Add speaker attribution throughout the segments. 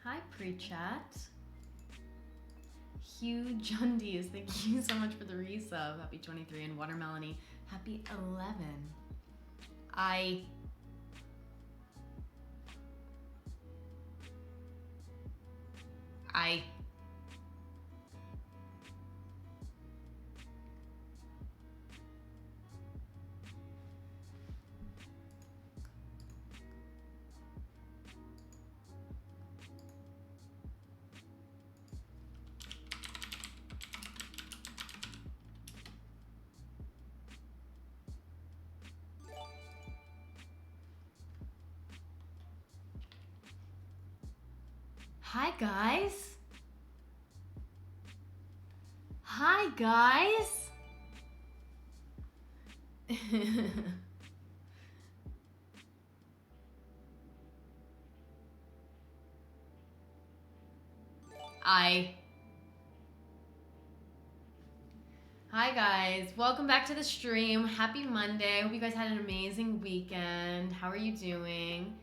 Speaker 1: Hi, pre-chat. Hugh Jundies, thank you so much for the resub. Happy 23. And Watermelony, happy 11. I Hi, guys. Hi, guys. Hi, guys. Welcome back to the stream. Happy Monday. Hope you guys had an amazing weekend. How are you doing?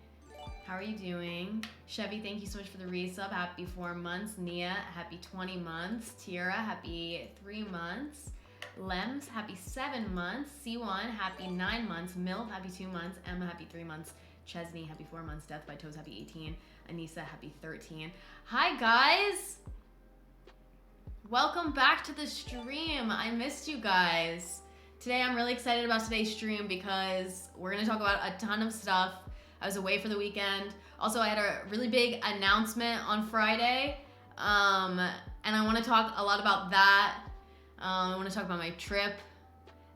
Speaker 1: How are you doing? Chevy, thank you so much for the resub. Happy 4 months. Nia, happy 20 months. Tira, happy 3 months. Lems, happy 7 months. C1, happy 9 months. Milf, happy 2 months. Emma, happy 3 months. Chesney, happy 4 months. Death by Toes, happy 18. Anissa, happy 13. Hi, guys. Welcome back to the stream. I missed you guys. Today, I'm really excited about today's stream because we're going to talk about a ton of stuff. I was away for the weekend. Also, I had a really big announcement on Friday, and I want to talk a lot about that. I want to talk about my trip,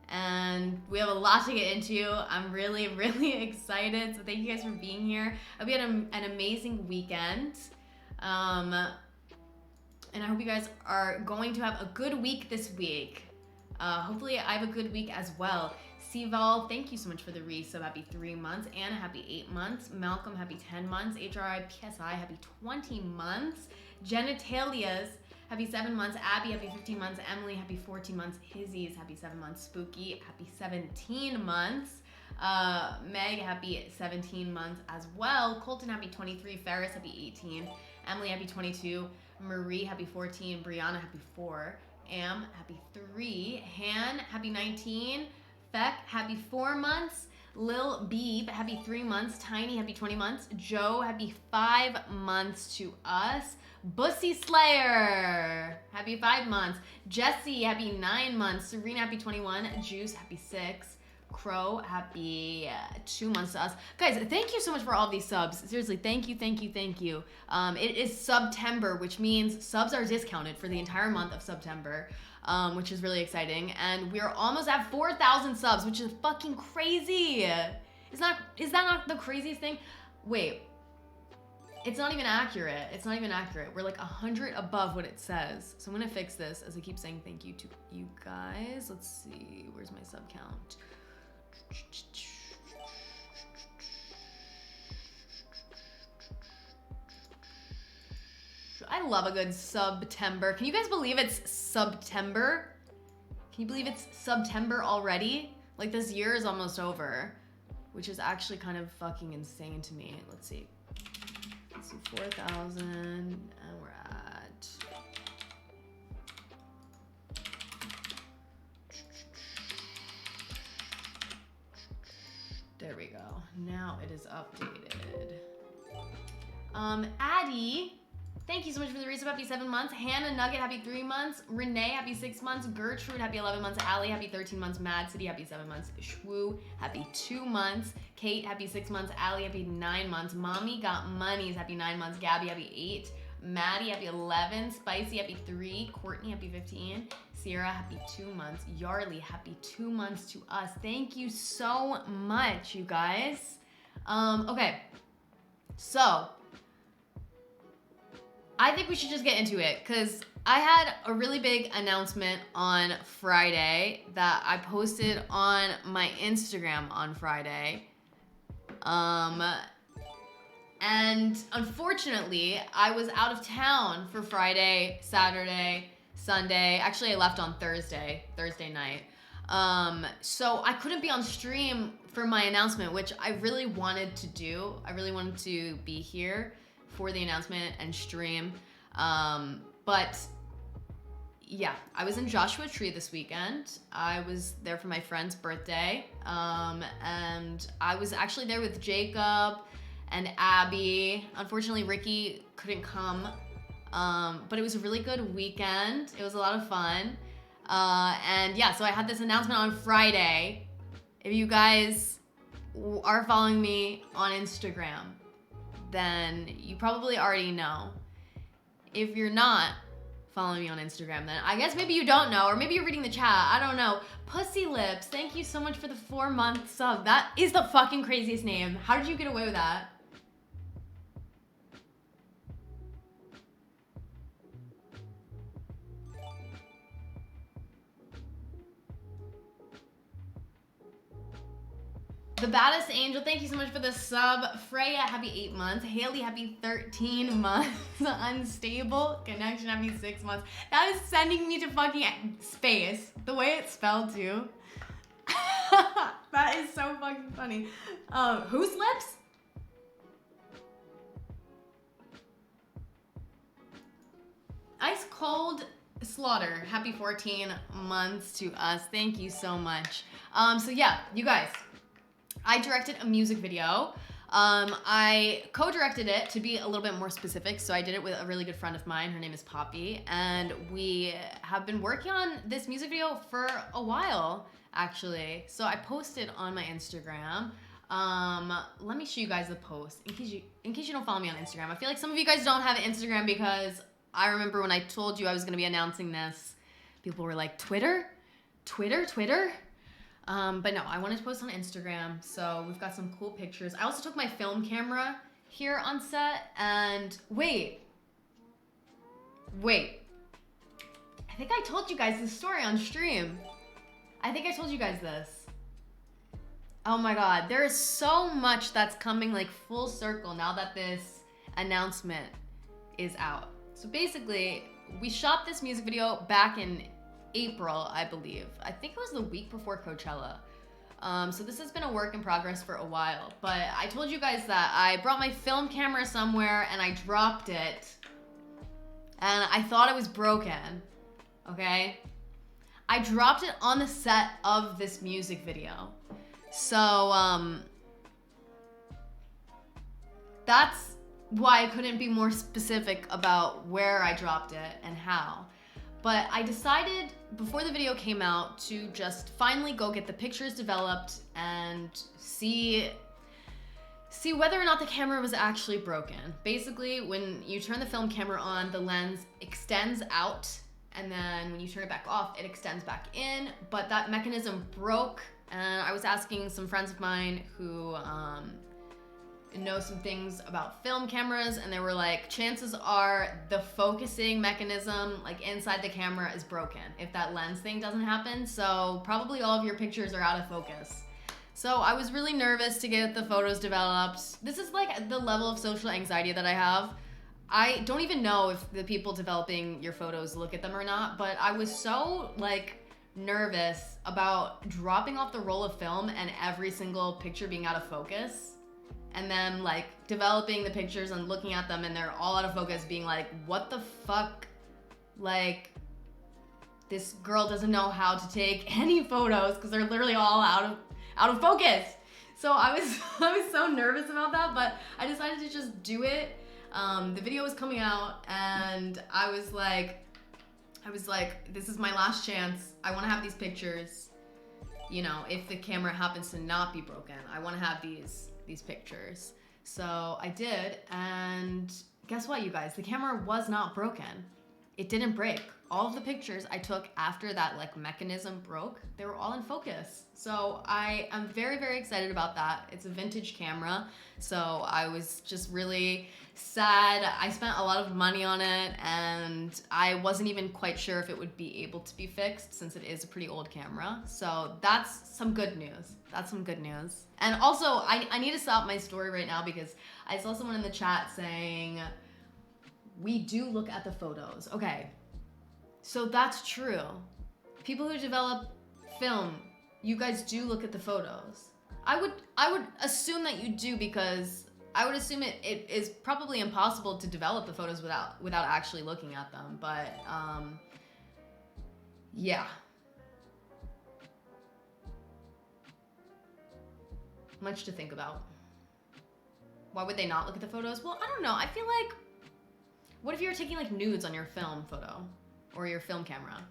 Speaker 1: and we have a lot to get into. I'm really, really excited, so thank you guys for being here. I hope you had an amazing weekend, and I hope you guys are going to have a good week this week. Hopefully, I have a good week as well. Seval, thank you so much for the resub. Happy 3 months. Anna, happy 8 months. Malcolm, happy 10 months. HRI, PSI, happy 20 months. Genitalias, happy 7 months. Abby, happy 15 months. Emily, happy 14 months. Hizzy's, happy 7 months. Spooky, happy 17 months. Meg, happy 17 months as well. Colton, happy 23. Ferris, happy 18. Emily, happy 22. Marie, happy 14. Brianna, happy 4. Am, happy 3. Han, happy 19. Beck, happy 4 months. Lil Beeb, happy 3 months. Tiny, happy 20 months. Joe, happy 5 months to us. Bussy Slayer, happy 5 months. Jesse, happy 9 months. Serena, happy 21. Juice, happy 6. Crow, happy 2 months to us. Guys, thank you so much for all these subs. Seriously, thank you, thank you, thank you. It is September, which means subs are discounted for the entire month of September. Which is really exciting, and we're almost at 4,000 subs, which is fucking crazy. Is that not the craziest thing? Wait, it's not even accurate. It's not even accurate. We're like 100 above what it says. So I'm gonna fix this as I keep saying thank you to you guys. Let's see, where's my sub count? I love a good September. Can you guys believe it's September? Can you believe it's September already? Like, this year is almost over, which is actually kind of fucking insane to me. Let's see. 4,000, and we're at... There we go. Now it is updated. Addie, thank you so much for the resub. Happy 7 months. Hannah Nugget, happy 3 months. Renee, happy 6 months. Gertrude, happy 11 months. Allie, happy 13 months. Mad City, happy 7 months. Shwoo, happy 2 months. Kate, happy 6 months. Allie, happy 9 months. Mommy Got Monies, happy 9 months. Gabby, happy 8. Maddie, happy 11. Spicy, happy 3. Courtney, happy 15. Sierra, happy 2 months. Yarly, happy 2 months to us. Thank you so much, you guys. Okay, so I think we should just get into it, because I had a really big announcement on Friday that I posted on my Instagram on Friday. And unfortunately, I was out of town for Friday, Saturday, Sunday. Actually, I left on Thursday night. So I couldn't be on stream for my announcement, which I really wanted to do. I really wanted to be here for the announcement and stream. But yeah, I was in Joshua Tree this weekend. I was there for my friend's birthday. And I was actually there with Jacob and Abby. Unfortunately, Ricky couldn't come. But it was a really good weekend. It was a lot of fun. And yeah, so I had this announcement on Friday. If you guys are following me on Instagram, then you probably already know. If you're not following me on Instagram, then I guess maybe you don't know, or maybe you're reading the chat. I don't know. Pussy Lips, thank you so much for the 4-month sub. That is the fucking craziest name. How did you get away with that? The Baddest Angel, thank you so much for the sub. Freya, happy 8 months. Haley, happy 13 months. Unstable Connection, happy 6 months. That is sending me to fucking space. The way it's spelled too. That is so fucking funny. Whose lips? Ice Cold Slaughter, happy 14 months to us. Thank you so much. So yeah, you guys, I directed a music video. I co-directed it, to be a little bit more specific. So I did it with a really good friend of mine. Her name is Poppy. And we have been working on this music video for a while, actually. So I posted on my Instagram. Let me show you guys the post in case you don't follow me on Instagram. I feel like some of you guys don't have Instagram because I remember when I told you I was gonna be announcing this, people were like, Twitter? But no, I wanted to post on Instagram, so we've got some cool pictures. I also took my film camera here on set, and wait. I think I told you guys this story on stream. I think I told you guys this. Oh my god, there is so much that's coming like full circle now that this announcement is out. So basically, we shot this music video back in April, I believe. I think it was the week before Coachella. So this has been a work in progress for a while. But I told you guys that I brought my film camera somewhere and I dropped it. And I thought it was broken. Okay? I dropped it on the set of this music video. So, that's why I couldn't be more specific about where I dropped it and how. But I decided before the video came out to just finally go get the pictures developed and see whether or not the camera was actually broken. Basically, when you turn the film camera on, the lens extends out, and then when you turn it back off, it extends back in, but that mechanism broke, and I was asking some friends of mine who know some things about film cameras, and they were like, chances are the focusing mechanism like inside the camera is broken if that lens thing doesn't happen, so probably all of your pictures are out of focus. So I was really nervous to get the photos developed. This is like the level of social anxiety that I have. I don't even know if the people developing your photos look at them or not, but I was so like nervous about dropping off the roll of film and every single picture being out of focus. And then like developing the pictures and looking at them and they're all out of focus, being like, what the fuck? Like, this girl doesn't know how to take any photos because they're literally all out of focus. So I was so nervous about that, but I decided to just do it. The video was coming out and I was like, this is my last chance. I want to have these pictures. You know, if the camera happens to not be broken, I want to have these pictures. So I did, and guess what, you guys? The camera was not broken. It didn't break. All of the pictures I took after that like mechanism broke, they were all in focus. So I am very, very excited about that. It's a vintage camera, so I was just really sad. I spent a lot of money on it, and I wasn't even quite sure if it would be able to be fixed since it is a pretty old camera. So that's some good news. That's some good news. And also, I need to stop my story right now because I saw someone in the chat saying, we do look at the photos. Okay, so that's true. People who develop film, you guys do look at the photos. I would assume that you do because I would assume it is probably impossible to develop the photos without actually looking at them. But yeah. Much to think about. Why would they not look at the photos? Well, I don't know. I feel like, what if you were taking like nudes on your film photo or your film camera?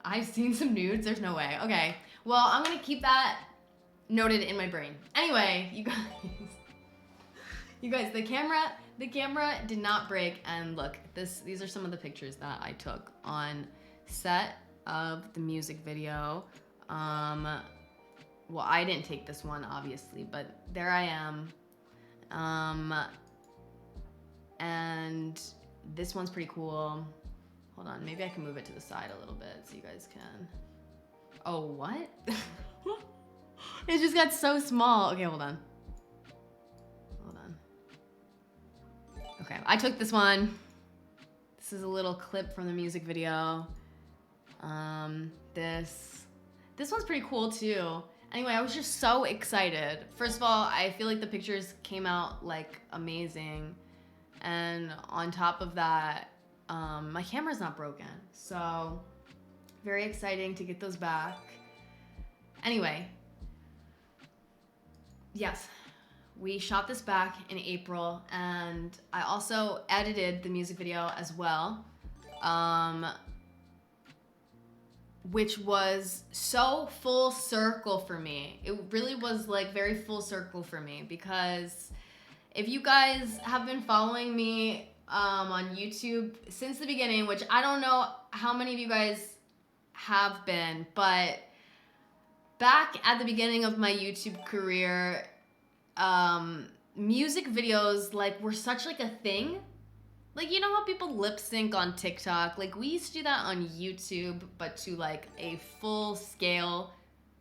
Speaker 1: I've seen some nudes. There's no way. Okay. Well, I'm going to keep that noted in my brain. Anyway, you guys, the camera did not break. And look, these are some of the pictures that I took on set of the music video. Well, I didn't take this one, obviously, but there I am. And this one's pretty cool. Hold on, maybe I can move it to the side a little bit so you guys can. Oh, what? It just got so small. Okay, hold on. Okay, I took this one. This is a little clip from the music video. This one's pretty cool too. Anyway, I was just so excited. First of all, I feel like the pictures came out like amazing. And on top of that, my camera's not broken. So very exciting to get those back. Anyway, yes, we shot this back in April, and I also edited the music video as well, which was so full circle for me. It really was like very full circle for me, because if you guys have been following me on YouTube since the beginning, which I don't know how many of you guys have been, but back at the beginning of my YouTube career, music videos like were such like a thing. Like, you know how people lip sync on TikTok? Like, we used to do that on YouTube, but to like a full scale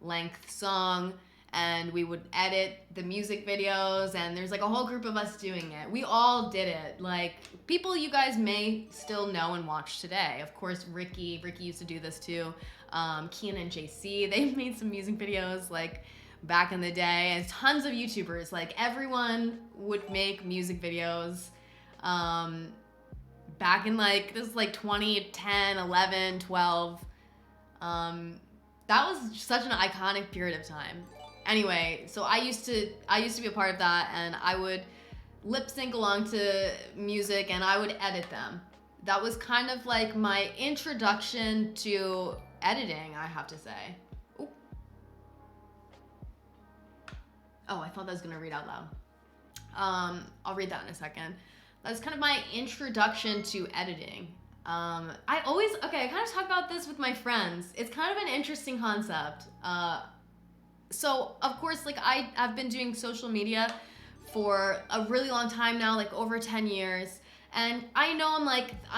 Speaker 1: length song, and we would edit the music videos, and there's like a whole group of us doing it. We all did it. Like, people you guys may still know and watch today. Of course, Ricky used to do this too. Kian and JC, they've made some music videos like back in the day, and tons of YouTubers. Like, everyone would make music videos. Back in like, this is like 2010, 11, 12. That was such an iconic period of time. Anyway, so I used to be a part of that, and I would lip sync along to music, and I would edit them. That was kind of like my introduction to editing, I have to say. Ooh. Oh, I thought that was gonna read out loud. I'll read that in a second. That's kind of my introduction to editing. I kind of talk about this with my friends. It's kind of an interesting concept. So of course, like, I've been doing social media for a really long time now, like over 10 years. And I know I'm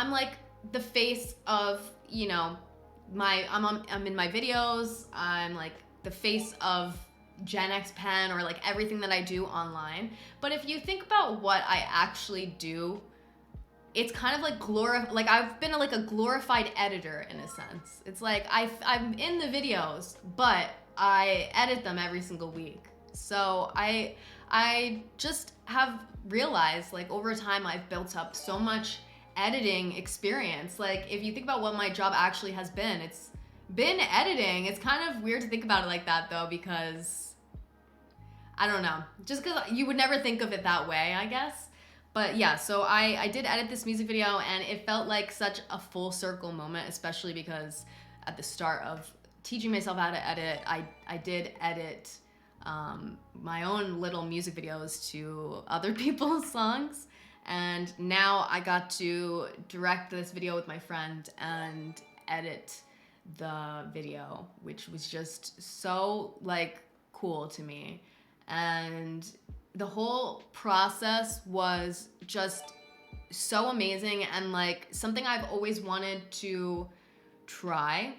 Speaker 1: like the face of, you know, I'm in my videos. I'm like the face of Gen X Pen, or like everything that I do online. But if you think about what I actually do, it's kind of like I've been like a glorified editor in a sense. It's like I'm in the videos, but I edit them every single week. So I just have realized, like, over time I've built up so much editing experience. Like, if you think about what my job actually has been, it's been editing. It's kind of weird to think about it like that though, because I don't know, just because you would never think of it that way, I guess. But yeah, so I did edit this music video, and it felt like such a full circle moment, especially because at the start of teaching myself how to edit, I did edit my own little music videos to other people's songs. And now I got to direct this video with my friend and edit the video, which was just so like cool to me. And the whole process was just so amazing, and like something I've always wanted to try.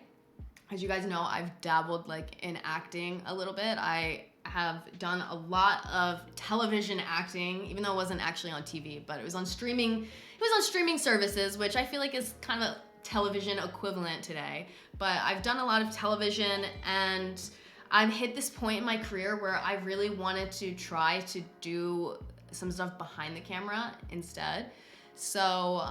Speaker 1: As you guys know, I've dabbled like in acting a little bit. I have done a lot of television acting, even though it wasn't actually on TV, but it was on streaming services, which I feel like is kind of television equivalent today, but I've done a lot of television, and I've hit this point in my career where I really wanted to try to do some stuff behind the camera instead. So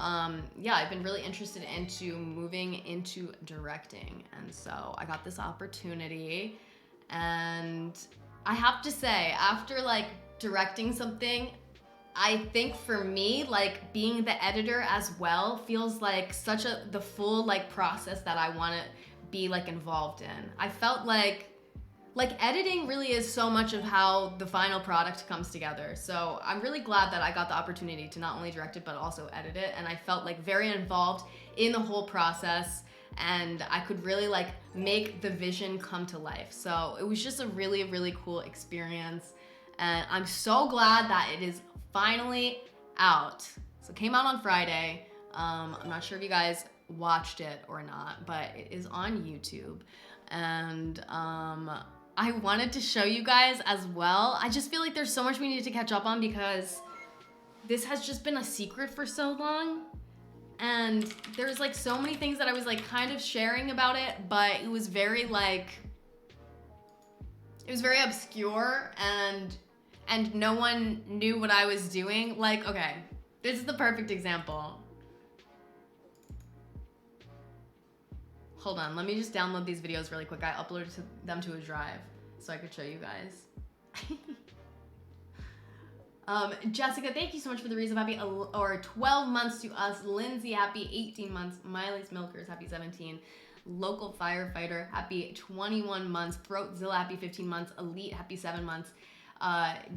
Speaker 1: yeah, I've been really interested into moving into directing, and so I got this opportunity, and I have to say, after like directing something, I think for me, like being the editor as well feels like such the full like process that I want to be like involved in. I felt like editing really is so much of how the final product comes together. So I'm really glad that I got the opportunity to not only direct it, but also edit it. And I felt like very involved in the whole process, and I could really like make the vision come to life. So it was just a really, really cool experience. And I'm so glad that it is finally out. So it came out on Friday. I'm not sure if you guys watched it or not, but it is on YouTube. And I wanted to show you guys as well. I just feel like there's so much we need to catch up on because this has just been a secret for so long. And there's like so many things that I was like kind of sharing about it, but it was very like, it was very obscure, and no one knew what I was doing. Like, okay, this is the perfect example. Hold on, let me just download these videos really quick. I uploaded them to a drive so I could show you guys. Jessica, thank you so much for the reason. Happy 12 months to us. Lindsay, happy 18 months. Miley's Milkers, happy 17. Local Firefighter, happy 21 months. Throatzilla, happy 15 months. Elite, happy 7 months.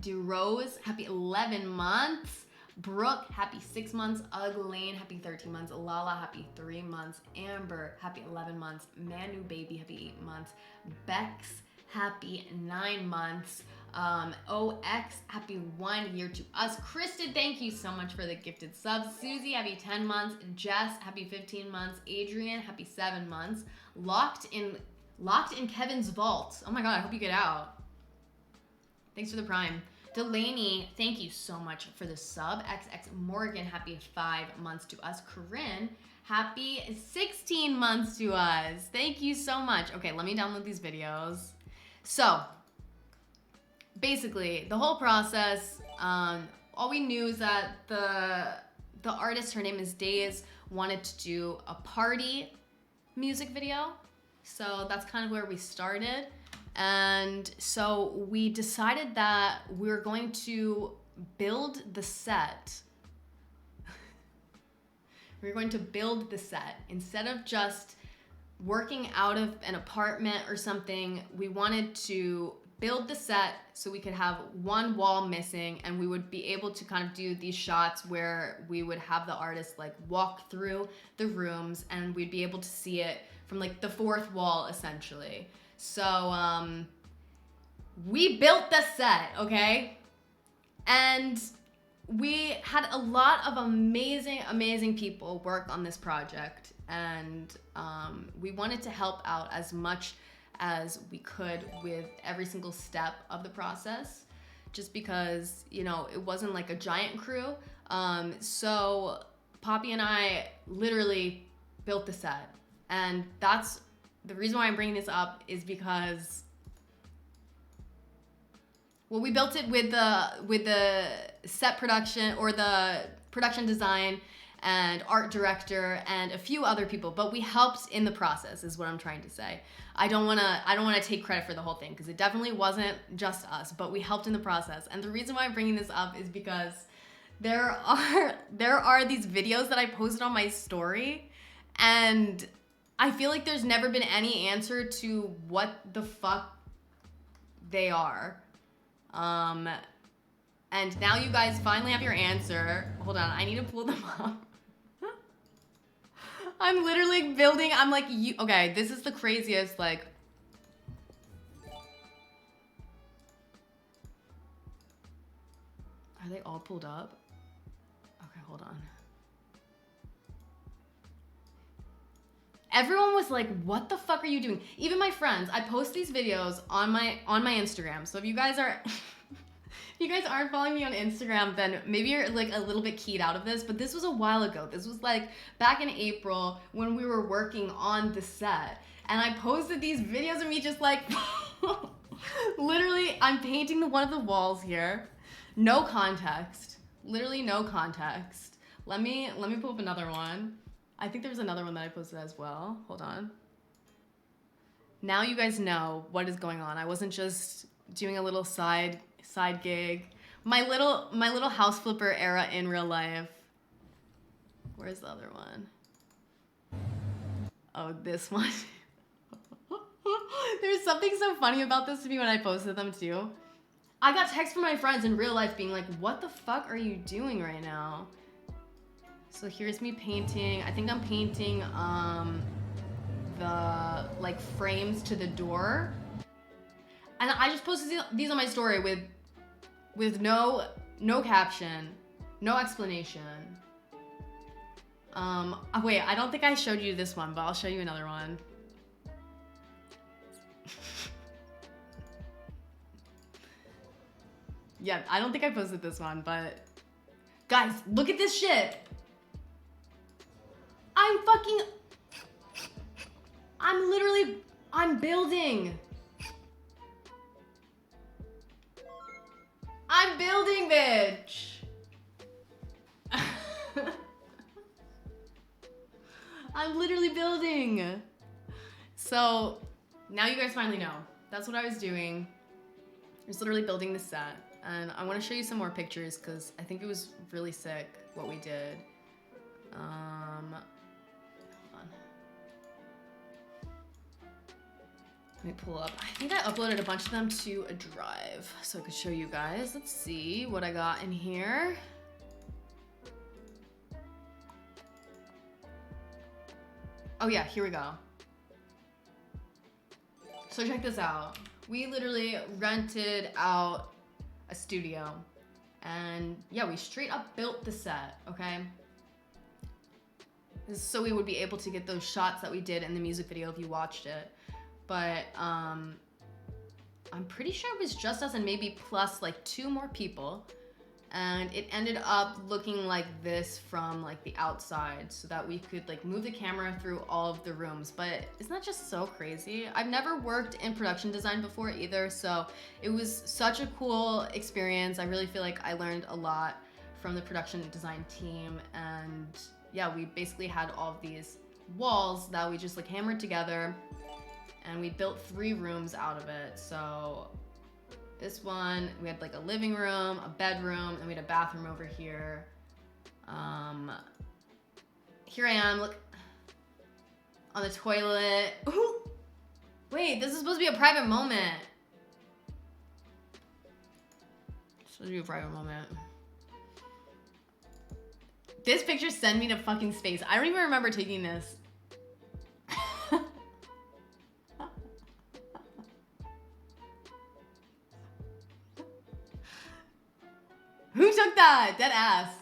Speaker 1: DeRose, happy 11 months. Brooke, happy 6 months. Lane, happy 13 months. Lala, happy 3 months. Amber, happy 11 months. Manu Baby, happy 8 months. Bex, happy 9 months. OX, happy 1 year to us. Kristen, thank you so much for the gifted subs. Susie, happy 10 months. Jess, happy 15 months. Adrian, happy 7 months. Locked in Kevin's vault. Oh my god, I hope you get out. Thanks for the prime. Delaney, thank you so much for the sub. XX Morgan, happy 5 months to us. Corinne, happy 16 months to us. Thank you so much. Okay, let me download these videos. So, basically, the whole process, all we knew is that the artist, her name is Days, wanted to do a party music video. So that's kind of where we started. And so we decided that we were going to build the set. We were going to build the set. Instead of just working out of an apartment or something, we wanted to build the set so we could have one wall missing, and we would be able to kind of do these shots where we would have the artist like walk through the rooms, and we'd be able to see it from like the fourth wall essentially. So we built the set, okay? And we had a lot of amazing people work on this project, and we wanted to help out as much as we could with every single step of the process, just because, you know, it wasn't like a giant crew. So Poppy and I literally built the set, and that's the reason why I'm bringing this up is because, well, we built it with the set production, or the production design and art director and a few other people, but we helped in the process is what I'm trying to say. I don't want to take credit for the whole thing, because it definitely wasn't just us, but we helped in the process. And the reason why I'm bringing this up is because there are these videos that I posted on my story, and I feel like there's never been any answer to what the fuck they are. And now you guys finally have your answer. Hold on, I need to pull them up. I'm literally building, I'm like, okay, this is the craziest, like. Are they all pulled up? Okay, hold on. Everyone was like, what the fuck are you doing? Even my friends, I post these videos on my Instagram. So if you guys are, If you guys aren't following me on Instagram, then maybe you're like a little bit keyed out of this, but this was a while ago. This was like back in April when we were working on the set. And I posted these videos of me just like, literally, I'm painting one of the walls here. No context. Literally no context. Let me pull up another one. I think there was another one that I posted as well. Hold on. Now you guys know what is going on. I wasn't just doing a little side gig. My little house flipper era in real life. Where's the other one? Oh, this one. There's something so funny about this to me when I posted them too. I got texts from my friends in real life being like, what the fuck are you doing right now? So here's me painting. I think I'm painting the like frames to the door. And I just posted these on my story with no caption, no explanation. Wait, I don't think I showed you this one, but I'll show you another one. Yeah, I don't think I posted this one, but guys, look at this shit. I'm building. I'm building, bitch. I'm literally building. So now you guys finally know. That's what I was doing. I was literally building the set. And I want to show you some more pictures because I think it was really sick what we did. Hold on. Let me pull up. I think I uploaded a bunch of them to a drive so I could show you guys. Let's see what I got in here. Oh yeah, here we go. So check this out. We literally rented out a studio and yeah, we straight up built the set, okay? So we would be able to get those shots that we did in the music video if you watched it. But I'm pretty sure it was just us and maybe plus like 2 more people. And it ended up looking like this from like the outside so that we could like move the camera through all of the rooms. But isn't that just so crazy? I've never worked in production design before either, so it was such a cool experience. I really feel like I learned a lot from the production design team. And yeah, we basically had all of these walls that we just like hammered together and we built 3 rooms out of it. So this one, we had like a living room, a bedroom, and we had a bathroom over here. Here I am, look, on the toilet. Ooh, wait, this is supposed to be a private moment. It's supposed to be a private moment. This picture sent me to fucking space. I don't even remember taking this. Who took that? Dead ass.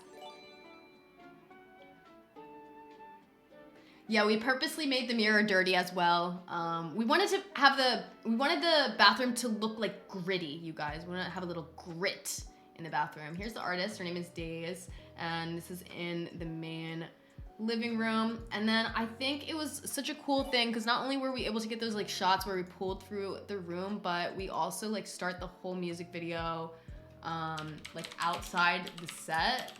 Speaker 1: Yeah, we purposely made the mirror dirty as well. We wanted the bathroom to look like gritty, you guys. We wanted to have a little grit in the bathroom. Here's the artist. Her name is Days, and this is in the main living room. And then I think it was such a cool thing because not only were we able to get those like shots where we pulled through the room, but we also like start the whole music video like outside the set.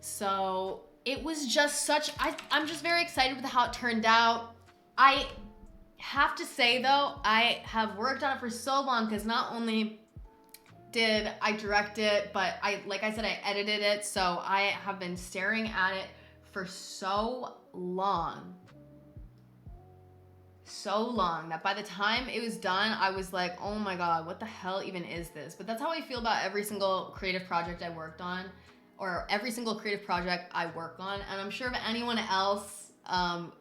Speaker 1: So it was just such, I'm just very excited with how it turned out. I have to say though, I have worked on it for so long because not only did I direct it, but like I said, I edited it. So I have been staring at it for so long that by the time it was done, I was like, oh my God, what the hell even is this? But that's how I feel about every single creative project I worked on, or every single creative project I work on. And I'm sure if anyone else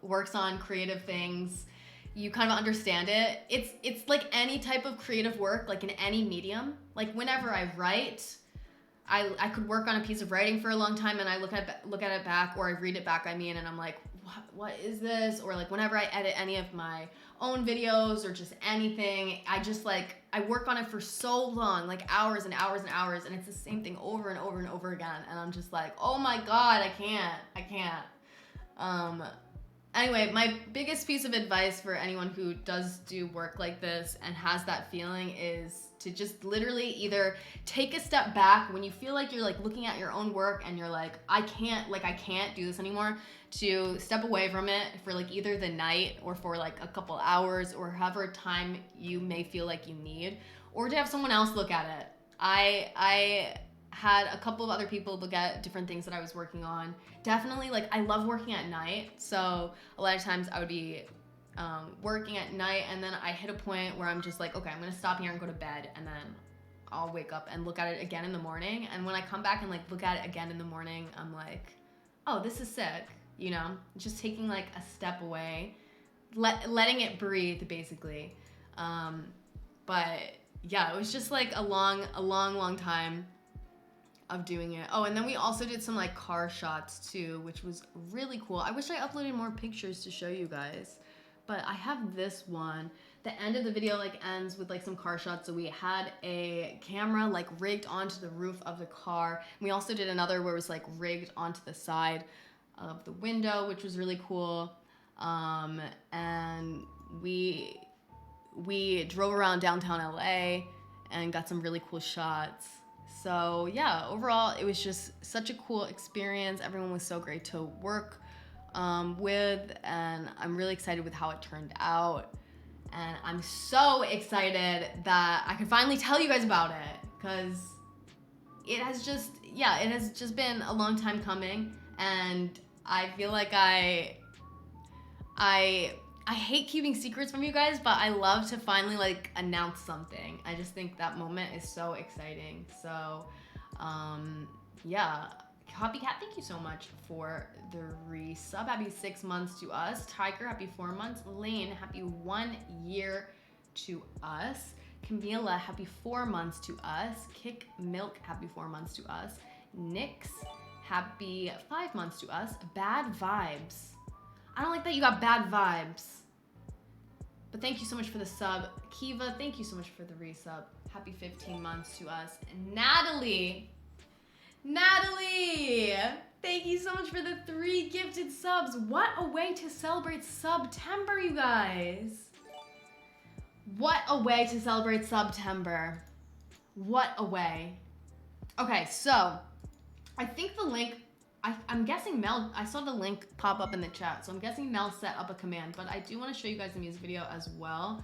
Speaker 1: works on creative things, you kind of understand it. It's like any type of creative work, like in any medium. Like whenever I write, I could work on a piece of writing for a long time and I look at it back, or I read it back, I mean, and I'm like, what is this? Or like whenever I edit any of my own videos or just anything, I just like, I work on it for so long, like hours and hours and hours, and it's the same thing over and over and over again. And I'm just like, oh my God, I can't. Anyway, my biggest piece of advice for anyone who does do work like this and has that feeling is to just literally either take a step back when you feel like you're like looking at your own work and you're like, I can't do this anymore, to step away from it for like either the night or for like a couple hours or however time you may feel like you need, or to have someone else look at it. I had a couple of other people look at different things that I was working on. Definitely, like, I love working at night, so a lot of times I would be working at night, and then I hit a point where I'm just like, okay, I'm gonna stop here and go to bed, and then I'll wake up and look at it again in the morning. And when I come back and like look at it again in the morning, I'm like, oh, this is sick, you know? Just taking like a step away, letting it breathe, basically. But yeah, it was just like a long time of doing it. Oh, and then we also did some like car shots too, which was really cool. I wish I uploaded more pictures to show you guys, but I have this one. The end of the video like ends with like some car shots. So we had a camera like rigged onto the roof of the car. And we also did another where it was like rigged onto the side of the window, which was really cool. And we drove around downtown LA and got some really cool shots. So yeah, overall, it was just such a cool experience. Everyone was so great to work with, and I'm really excited with how it turned out. And I'm so excited that I can finally tell you guys about it, because it has just been a long time coming, and I feel like I hate keeping secrets from you guys, but I love to finally like announce something. I just think that moment is so exciting. So yeah, Copycat, thank you so much for the resub. Happy 6 months to us. Tiger, happy 4 months. Lane, happy 1 year to us. Camila, happy 4 months to us. Kick Milk, happy 4 months to us. Nix, happy 5 months to us. Bad Vibes. I don't like that you got bad vibes. But thank you so much for the sub. Kiva, thank you so much for the resub. Happy 15 months to us. And Natalie, thank you so much for the 3 gifted subs. What a way to celebrate September, you guys. What a way to celebrate September. What a way. Okay, so I think the link, I'm guessing Mel, I saw the link pop up in the chat, so I'm guessing Mel set up a command, but I do want to show you guys the music video as well.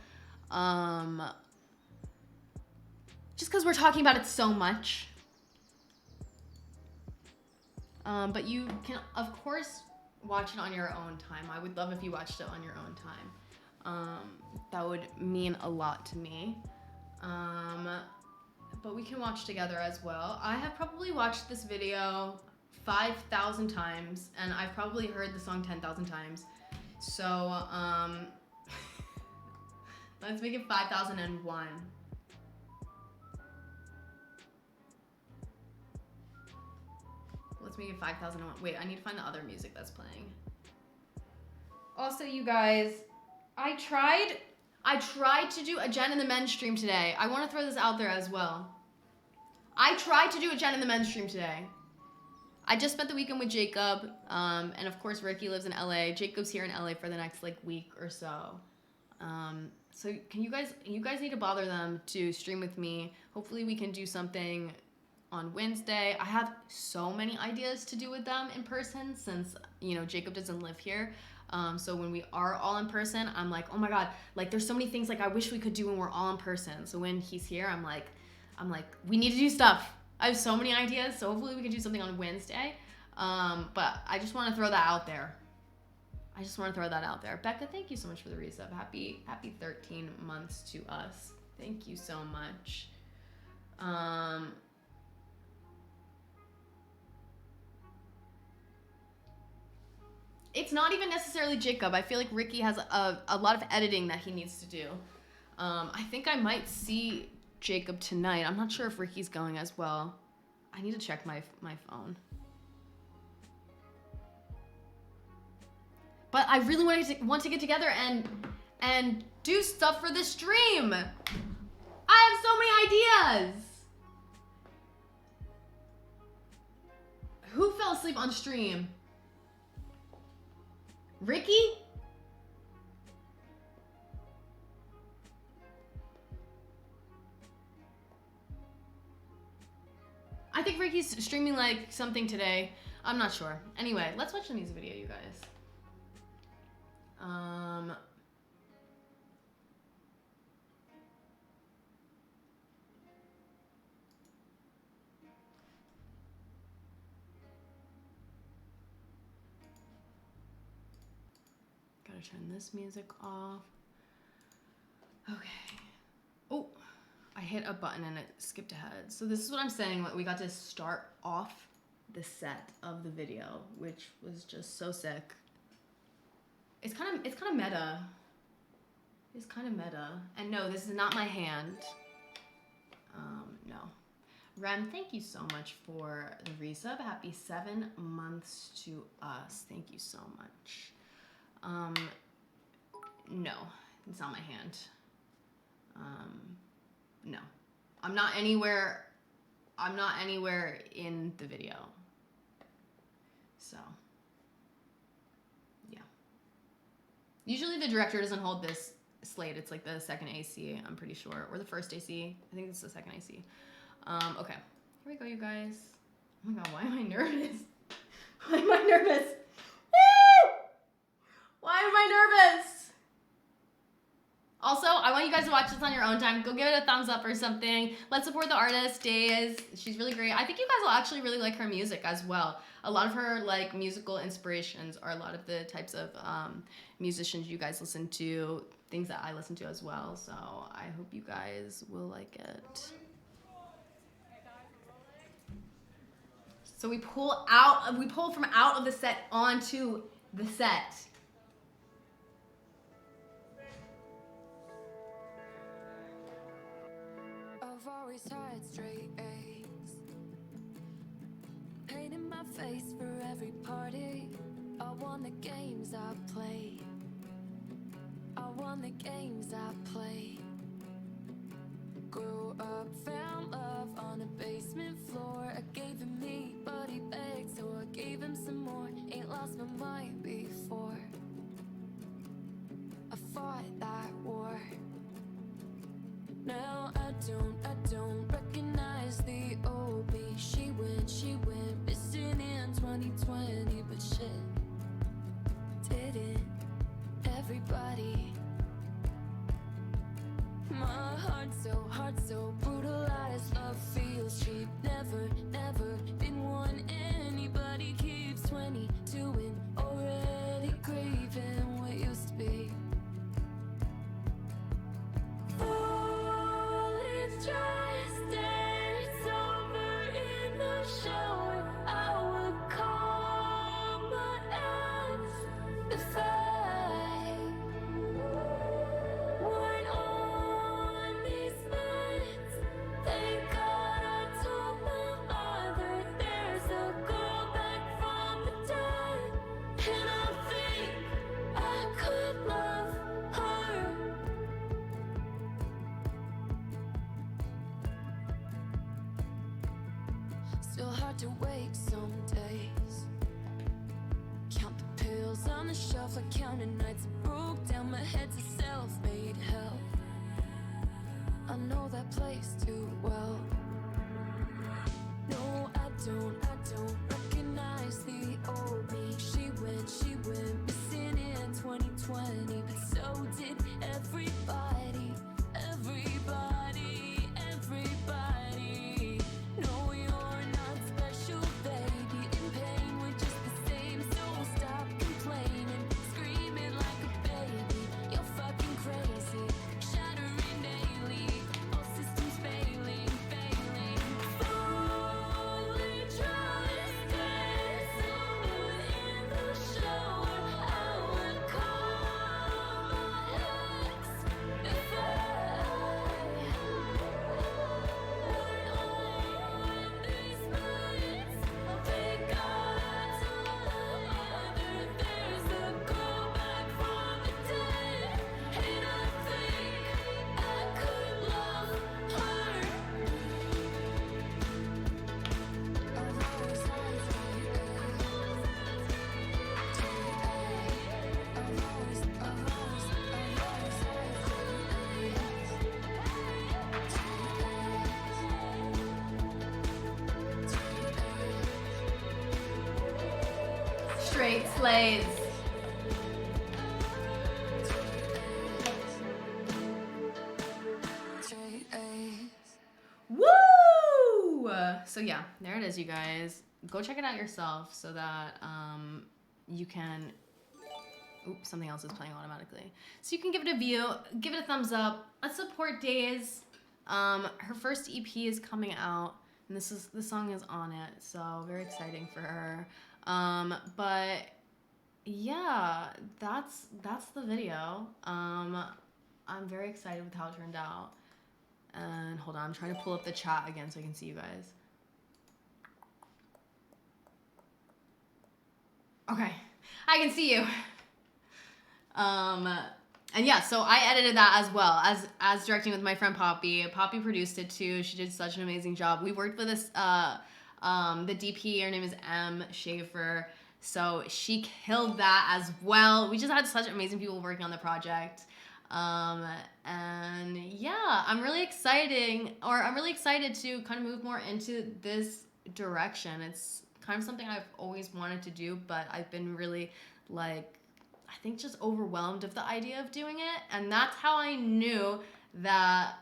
Speaker 1: Just because we're talking about it so much. But you can, of course, watch it on your own time. I would love if you watched it on your own time. That would mean a lot to me. But we can watch together as well. I have probably watched this video 5,000 times, and I've probably heard the song 10,000 times. So, let's make it 5,001. Let's make it 5,001. Wait, I need to find the other music that's playing. Also, you guys, I tried to do a Jen and the Men stream today. I want to throw this out there as well. I tried to do a Jen and the Men stream today. I just spent the weekend with Jacob, and of course Ricky lives in LA. Jacob's here in LA for the next like week or so. So can you guys need to bother them to stream with me. Hopefully we can do something on Wednesday. I have so many ideas to do with them in person since, you know, Jacob doesn't live here. So when we are all in person, I'm like, oh my God, like there's so many things like I wish we could do when we're all in person. So when he's here, I'm like, we need to do stuff. I have so many ideas, so hopefully we can do something on Wednesday. But I just want to throw that out there. Becca, thank you so much for the resub. Happy 13 months to us. Thank you so much. It's not even necessarily Jacob. I feel like Ricky has a lot of editing that he needs to do. I think I might see Jacob tonight. I'm not sure if Ricky's going as well. I need to check my phone. But I really want to get together and do stuff for the stream. I have so many ideas. Who fell asleep on stream? Ricky? I think Ricky's streaming like something today. I'm not sure. Anyway, let's watch the music video, you guys. Gotta turn this music off. Okay. Oh, I hit a button and it skipped ahead. So this is what I'm saying. We got to start off the set of the video, which was just so sick. It's kind of meta. It's kind of meta. And no, this is not my hand. No. Rem, thank you so much for the resub. Happy 7 months to us. Thank you so much. No, it's not my hand. No. I'm not anywhere in the video. So, yeah. Usually the director doesn't hold this slate. It's like the second AC, I'm pretty sure. Or the first AC. I think it's the second AC. Okay. Here we go, you guys. Oh my god, why am I nervous? Why am I nervous? Woo! Why am I nervous? Also, I want you guys to watch this on your own time. Go give it a thumbs up or something. Let's support the artist, Days. She's really great. I think you guys will actually really like her music as well. A lot of her like musical inspirations are a lot of the types of musicians you guys listen to, things that I listen to as well. So I hope you guys will like it. So we pull from out of the set onto the set.
Speaker 2: I've always had straight A's, painting my face for every party. I won the games I played. I won the games I played. Grew up, found love on a basement floor. I gave him me, but he begged, so I gave him some more. Ain't lost my mind before. I fought that war. Now I don't recognize the old me. She went missing in 2020, but shit, didn't everybody? My heart so brutalized. Love feels cheap. Never been one anybody keeps. 22 and already grieving what used to be. All it's just it's over in the shower. I would call my ass if I weren't on these meds. Thank God I told my mother there's a girl back from the dead, and I think I could love her. Still hard to wait some days. Count the pills on the shelf like counting nights. I broke down, my head's a self-made hell. I know that place too well. No, I don't recognize the old me. She went missing in 2020, but so did everybody. No, you're not special, baby. In pain, we're just the same, so stop complaining, screaming like a baby. You're fucking crazy.
Speaker 1: Straight slays. Woo! So yeah, there it is, you guys. Go check it out yourself so that you can. Oops, something else is playing automatically. So you can give it a view, give it a thumbs up. Let's support Days. Her first EP is coming out, and this song is on it, so very exciting for her. But yeah, that's the video. I'm very excited with how it turned out. And hold on, I'm trying to pull up the chat again so I can see you guys. Okay, I can see you. And yeah, so I edited that as well as directing with my friend Poppy. Poppy produced it too. She did such an amazing job. We worked with this the DP. Her name is M. Schaefer. So she killed that as well. We just had such amazing people working on the project. And yeah, I'm really excited to kind of move more into this direction. It's kind of something I've always wanted to do, but I've been really like, I think just overwhelmed of the idea of doing it. And that's how I knew that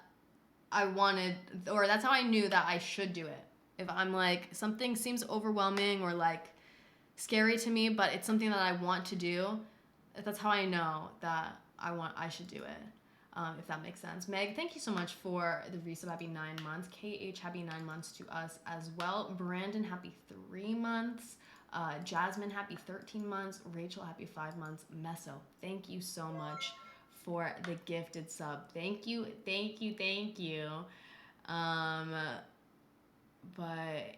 Speaker 1: that's how I knew that I should do it. If I'm like, something seems overwhelming or like scary to me, but it's something that I want to do, that's how I know that I should do it. If that makes sense. Meg, thank you so much for the resub. Happy 9 months. KH, happy 9 months to us as well. Brandon, happy 3 months. Jasmine, happy 13 months. Rachel, happy 5 months. Meso, thank you so much for the gifted sub. Thank you. But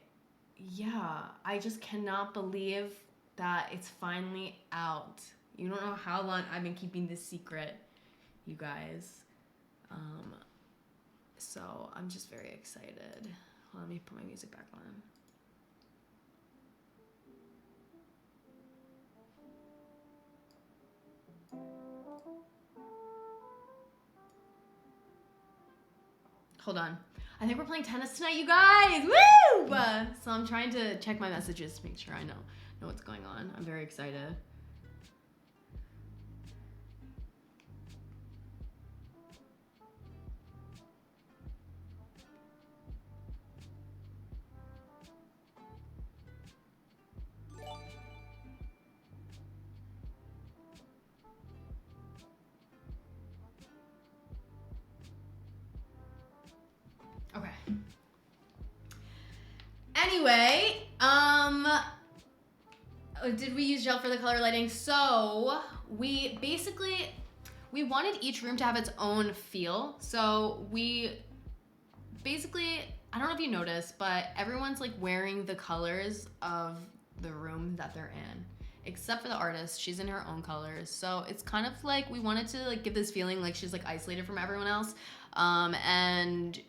Speaker 1: yeah, I just cannot believe that it's finally out. You don't know how long I've been keeping this secret, you guys. So I'm just very excited. Let me put my music back on. Hold on. I think we're playing tennis tonight, you guys. Woo! So I'm trying to check my messages to make sure I know what's going on. I'm very excited. Okay. Anyway, did we use gel for the color lighting? So we wanted each room to have its own feel. So we basically, I don't know if you noticed, but everyone's like wearing the colors of the room that they're in, except for the artist. She's in her own colors. So it's kind of like we wanted to like give this feeling like she's like isolated from everyone else. And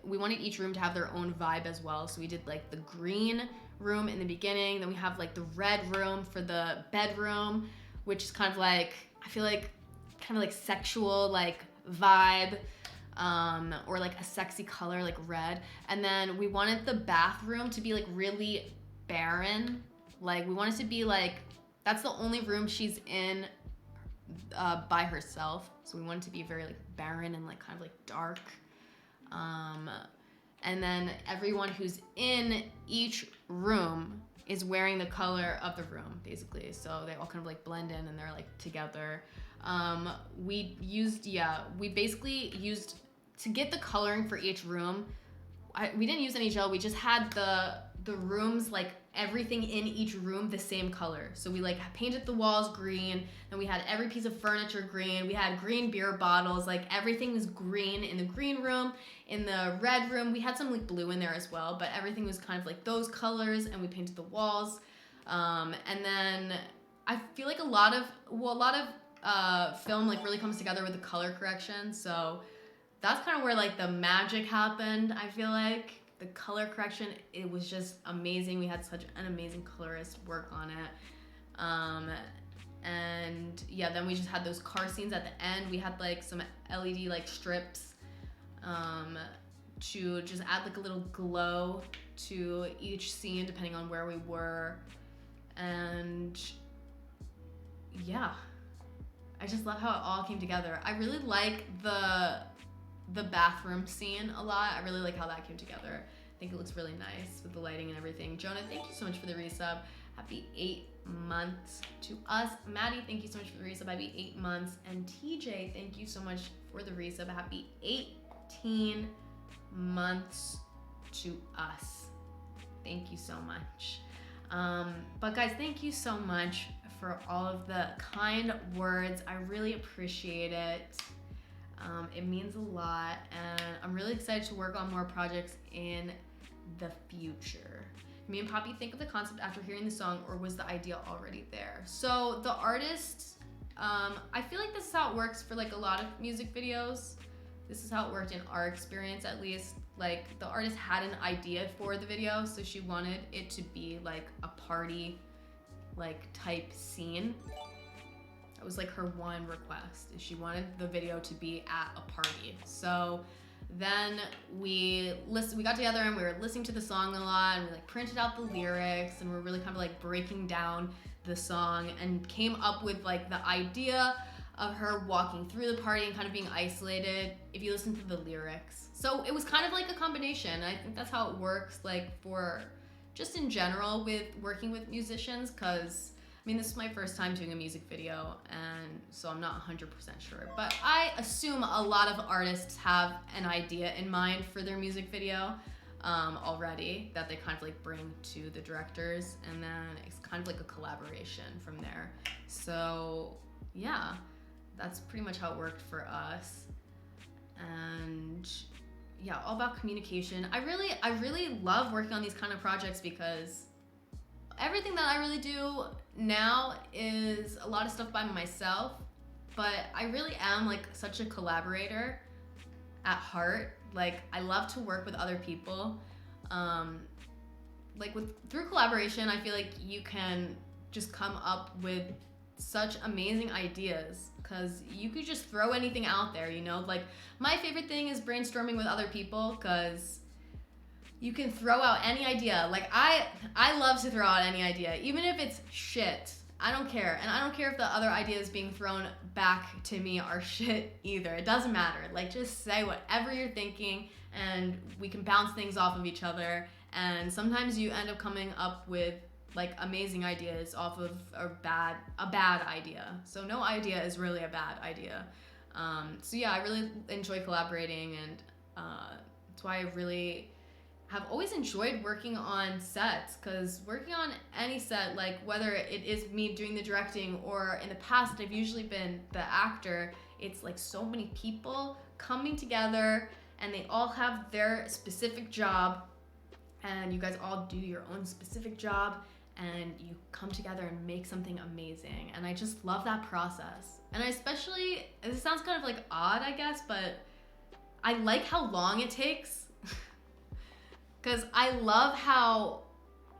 Speaker 1: we wanted each room to have their own vibe as well. So we did like the green room in the beginning, then we have like the red room for the bedroom, which is kind of like, I feel like kind of like sexual like vibe, or like a sexy color like red. And then we wanted the bathroom to be like really barren. Like we wanted to be like, that's the only room she's in by herself. So we wanted to be very like barren and like kind of like dark. And then everyone who's in each room is wearing the color of the room, basically. So they all kind of like blend in and they're like together. We basically used, to get the coloring for each room, we didn't use any gel, we just had the rooms, like everything in each room the same color. So we like painted the walls green, and we had every piece of furniture green. We had green beer bottles, like everything was green in the green room. In the red room, we had some like blue in there as well, but everything was kind of like those colors, and we painted the walls. And then I feel like a lot of film like really comes together with the color correction. So that's kind of where like the magic happened, I feel like. The color correction, it was just amazing. We had such an amazing colorist work on it. And yeah, then we just had those car scenes at the end. We had like some LED like strips to just add like a little glow to each scene depending on where we were. And yeah, I just love how it all came together. I really like the bathroom scene a lot. I really like how that came together. I think it looks really nice with the lighting and everything. Jonah, thank you so much for the resub. Happy 8 months to us. Maddie, thank you so much for the resub. Happy 8 months. And TJ, thank you so much for the resub. Happy 18 months to us. Thank you so much. But guys, thank you so much for all of the kind words. I really appreciate it. It means a lot, and I'm really excited to work on more projects in the future. Me and Poppy think of the concept after hearing the song, or was the idea already there? So the artist, I feel like this is how it works for like a lot of music videos. This is how it worked in our experience, at least. Like, the artist had an idea for the video, so she wanted it to be like a party, like, type scene. That was like her one request, is she wanted the video to be at a party. So then we got together and we were listening to the song a lot, and we like printed out the lyrics, and we're really kind of like breaking down the song, and came up with like the idea of her walking through the party and kind of being isolated if you listen to the lyrics. So it was kind of like a combination. I think that's how it works, like, for just in general with working with musicians, because I mean, this is my first time doing a music video, and so I'm not 100% sure. But I assume a lot of artists have an idea in mind for their music video already that they kind of like bring to the directors, and then it's kind of like a collaboration from there. So yeah, that's pretty much how it worked for us. And yeah, all about communication. I really love working on these kind of projects, because everything that I really do now is a lot of stuff by myself, but I really am like such a collaborator at heart. Like, I love to work with other people. Like, through collaboration, I feel like you can just come up with such amazing ideas, because you could just throw anything out there, you know? Like, my favorite thing is brainstorming with other people, because you can throw out any idea. Like, I love to throw out any idea, even if it's shit. I don't care. And I don't care if the other ideas being thrown back to me are shit either. It doesn't matter. Like, just say whatever you're thinking, and we can bounce things off of each other. And sometimes you end up coming up with like amazing ideas off of a bad idea. So no idea is really a bad idea. So yeah, I really enjoy collaborating, and that's why I really have always enjoyed working on sets, because working on any set, like whether it is me doing the directing, or in the past I've usually been the actor, it's like so many people coming together, and they all have their specific job, and you guys all do your own specific job, and you come together and make something amazing. And I just love that process. And I especially, this sounds kind of like odd, I guess, but I like how long it takes. Because I love how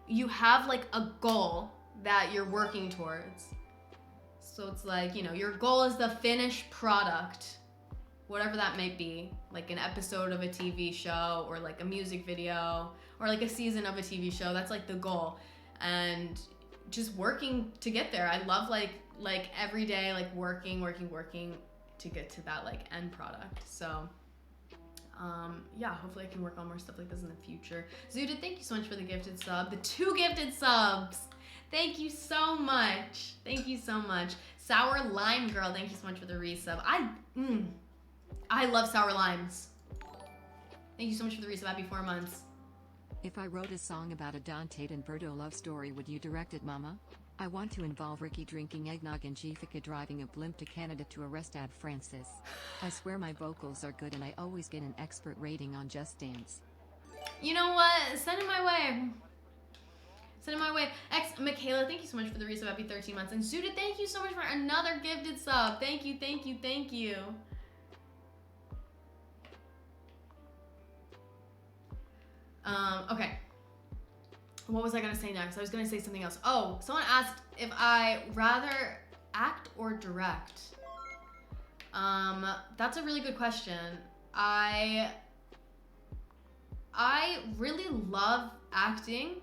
Speaker 1: you have like a goal that you're working towards. So it's like, you know, your goal is the finished product, whatever that may be, like an episode of a TV show, or like a music video, or like a season of a TV show. That's like the goal. And just working to get there. I love like every day, like working to get to that like end product. So yeah, hopefully I can work on more stuff like this in the future. Zuda, thank you so much for the gifted sub. The 2 gifted subs. Thank you so much. Thank you so much. Sour Lime Girl, thank you so much for the resub. I love sour limes. Thank you so much for the resub. Happy 4 months.
Speaker 3: If I wrote a song about a Dante and Berto love story, would you direct it, Mama? I want to involve Ricky drinking eggnog and Jifika driving a blimp to Canada to arrest Ad Francis. I swear my vocals are good, and I always get an expert rating on Just Dance.
Speaker 1: You know what? Send it my way. Send it my way. Michaela, thank you so much for the resub. Happy 13 months. And Zuda, thank you so much for another gifted sub. Thank you, thank you, thank you. Okay. What was I gonna say next? I was gonna say something else. Oh, someone asked if I rather act or direct. That's a really good question. I really love acting,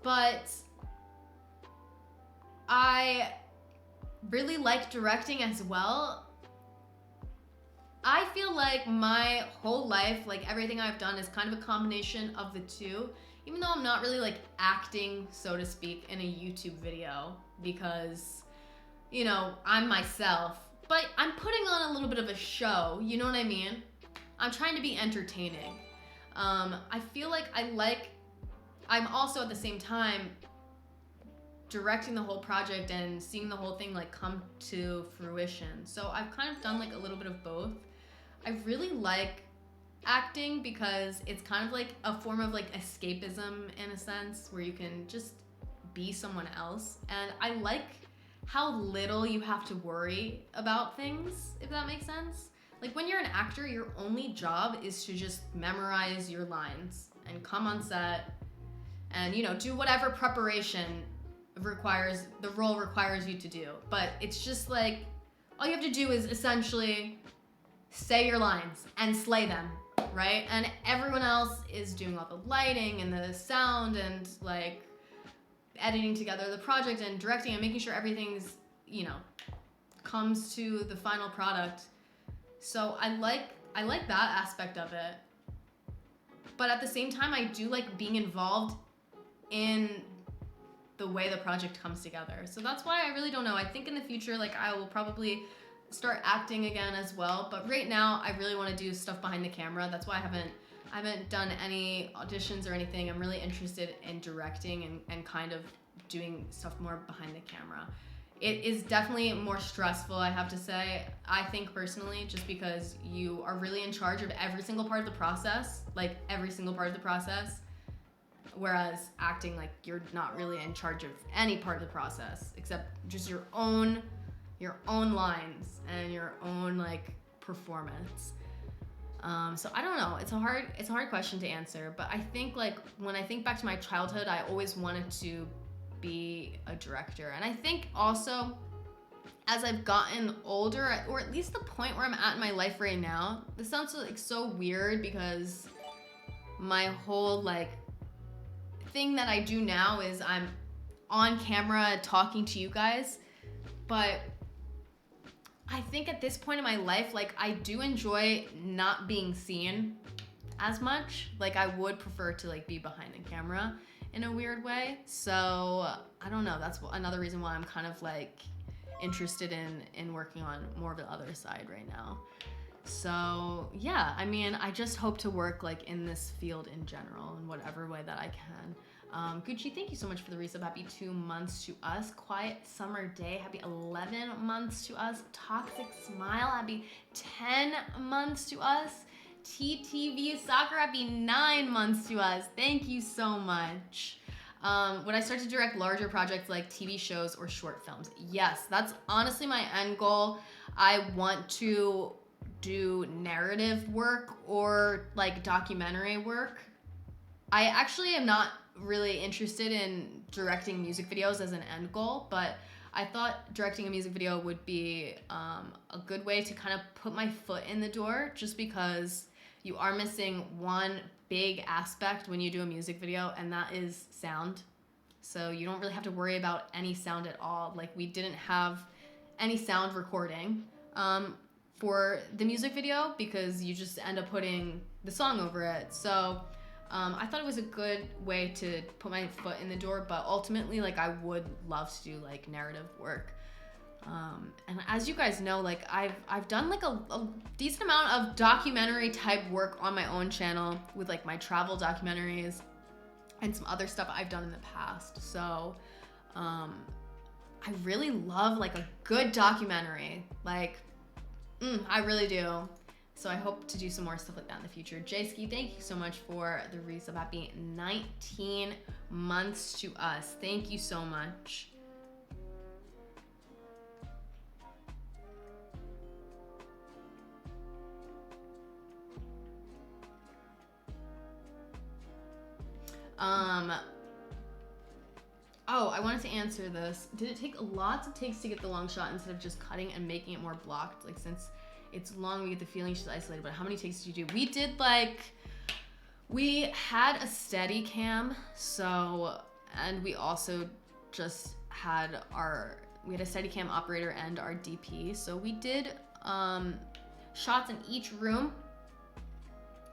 Speaker 1: but I really like directing as well. I feel like my whole life, like everything I've done is kind of a combination of the two, even though I'm not really like acting, so to speak, in a YouTube video because, you know, I'm myself, but I'm putting on a little bit of a show, you know what I mean? I'm trying to be entertaining. I feel like I'm also at the same time directing the whole project and seeing the whole thing like come to fruition. So I've kind of done like a little bit of both. I really like acting because it's kind of like a form of like escapism in a sense where you can just be someone else. And I like how little you have to worry about things, if that makes sense. Like when you're an actor, your only job is to just memorize your lines and come on set and, you know, do whatever preparation the role requires you to do. But it's just like, all you have to do is essentially say your lines and slay them, right? And everyone else is doing all the lighting and the sound and like editing together the project and directing and making sure everything's, you know, comes to the final product. So I like that aspect of it. But at the same time, I do like being involved in the way the project comes together. So that's why I really don't know. I think in the future, like I will probably start acting again as well. But right now, I really want to do stuff behind the camera. That's why I haven't done any auditions or anything. I'm really interested in directing and kind of doing stuff more behind the camera. It is definitely more stressful, I have to say. I think personally, just because you are really in charge of every single part of the process, like every single part of the process. Whereas acting, like you're not really in charge of any part of the process except just your own lines and your own like performance. So I don't know. It's a hard question to answer. But I think like when I think back to my childhood, I always wanted to be a director. And I think also as I've gotten older, or at least the point where I'm at in my life right now, this sounds like so weird because my whole like thing that I do now is I'm on camera talking to you guys, but I think at this point in my life, like I do enjoy not being seen as much. Like I would prefer to like be behind the camera in a weird way. So I don't know, that's another reason why I'm kind of like interested in working on more of the other side right now. So yeah, I mean, I just hope to work like in this field in general in whatever way that I can. Gucci, thank you so much for the resub. Happy 2 months to us. Quiet Summer Day, happy 11 months to us. Toxic Smile, happy 10 months to us. TTV Soccer, happy 9 months to us. Thank you so much. Would I start to direct larger projects like TV shows or short films? Yes, that's honestly my end goal. I want to do narrative work or like documentary work. I actually am not really interested in directing music videos as an end goal, but I thought directing a music video would be a good way to kind of put my foot in the door, just because you are missing one big aspect when you do a music video, and that is sound. So you don't really have to worry about any sound at all. Like we didn't have any sound recording for the music video because you just end up putting the song over it. So I thought it was a good way to put my foot in the door, but ultimately, like, I would love to do like narrative work. And as you guys know, like I've done like a decent amount of documentary type work on my own channel with like my travel documentaries and some other stuff I've done in the past. So I really love like a good documentary. Like I really do. So I hope to do some more stuff like that in the future. Jayski, thank you so much for the resub. Happy 19 months to us. Thank you so much. Oh, I wanted to answer this. Did it take lots of takes to get the long shot instead of just cutting and making it more blocked? Like, since it's long, we get the feeling she's isolated, but how many takes did you do? We did we had a steady cam, so, and we also just had a Steadicam operator and our DP. So we did shots in each room,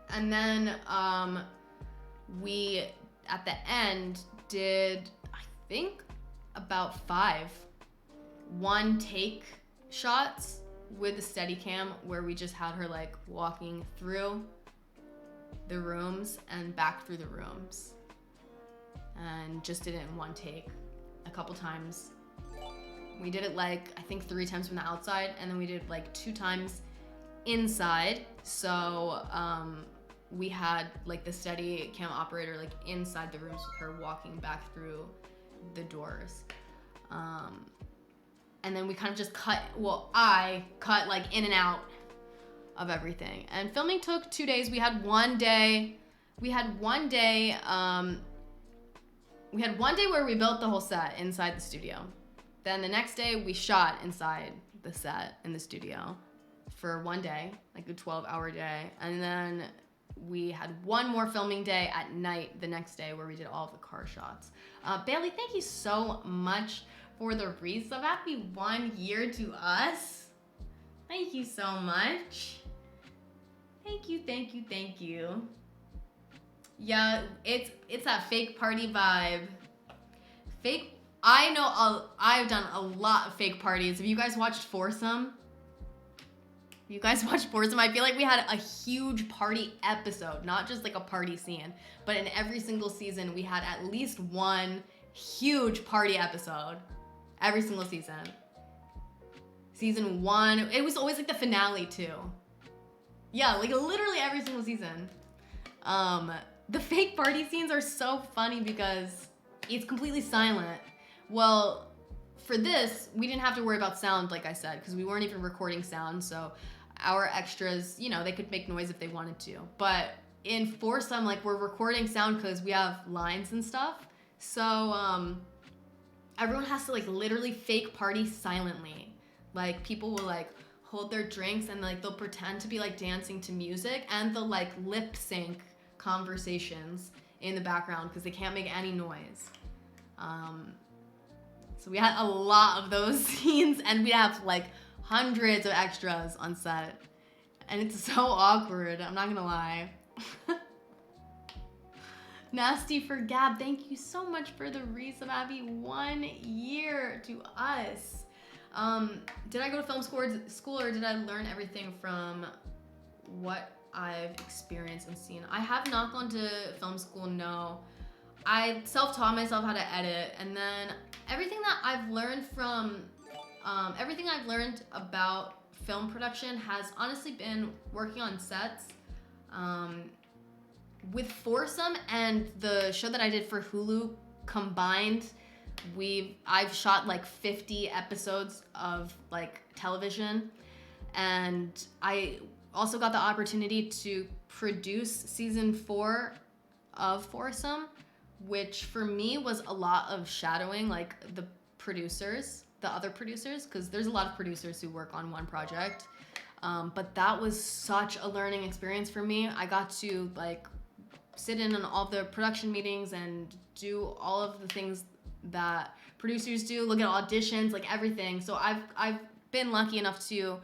Speaker 1: and then we at the end did, I think, about 5 one-take shots with the Steadicam where we just had her like walking through the rooms and back through the rooms, and just did it in one take a couple times. We did it like, I think 3 times from the outside, and then we did like 2 times inside. So we had like the Steadicam operator like inside the rooms with her walking back through the doors. And then we kind of just I cut like in and out of everything. And filming took 2 days. We had one day where we built the whole set inside the studio. Then the next day we shot inside the set in the studio for 1 day, like a 12-hour day. And then we had one more filming day at night the next day where we did all of the car shots. Bailey, thank you so much for the resub. Happy 1 year to us. Thank you so much. Thank you, thank you, thank you. Yeah, it's that fake party vibe. I know I've done a lot of fake parties. Have you guys watched Foursome? I feel like we had a huge party episode, not just like a party scene, but in every single season we had at least one huge party episode. Every single season. Season 1, it was always like the finale too. Yeah, like literally every single season. The fake party scenes are so funny because it's completely silent. Well, for this, we didn't have to worry about sound, like I said, because we weren't even recording sound, so our extras, you know, they could make noise if they wanted to. But in Foursome, like, we're recording sound because we have lines and stuff. So, everyone has to, like, literally fake party silently. Like, people will, like, hold their drinks and, like, they'll pretend to be, like, dancing to music, and they'll, like, lip sync conversations in the background because they can't make any noise. So we had a lot of those scenes, and we have like hundreds of extras on set, and it's so awkward, I'm not gonna lie. Nasty for Gab, thank you so much for the resub. Happy 1 year to us. Did I go to film school or did I learn everything from what I've experienced and seen? I have not gone to film school, no. I self-taught myself how to edit, and then everything that I've learned from, everything I've learned about film production has honestly been working on sets. With Foursome and the show that I did for Hulu combined, I've shot like 50 episodes of like television, and I also got the opportunity to produce season 4 of Foursome, which for me was a lot of shadowing like the other producers, because there's a lot of producers who work on one project. But that was such a learning experience for me. I got to like sit in on all the production meetings and do all of the things that producers do, look at auditions, like everything. So I've been lucky enough to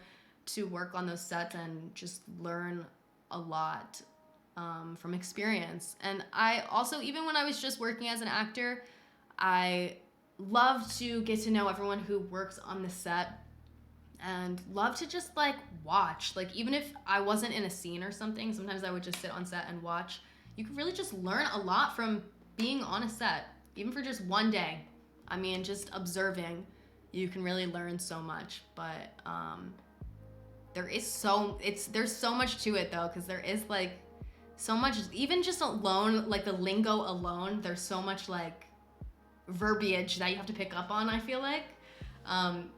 Speaker 1: work on those sets and just learn a lot from experience. And I also, even when I was just working as an actor, I love to get to know everyone who works on the set and love to just like watch. Like even if I wasn't in a scene or something, sometimes I would just sit on set and watch. You can really just learn a lot from being on a set, even for just 1 day. I mean, just observing, you can really learn so much. But there's so much to it though, because there is like so much, even just alone, like the lingo alone, there's so much like verbiage that you have to pick up on, I feel like.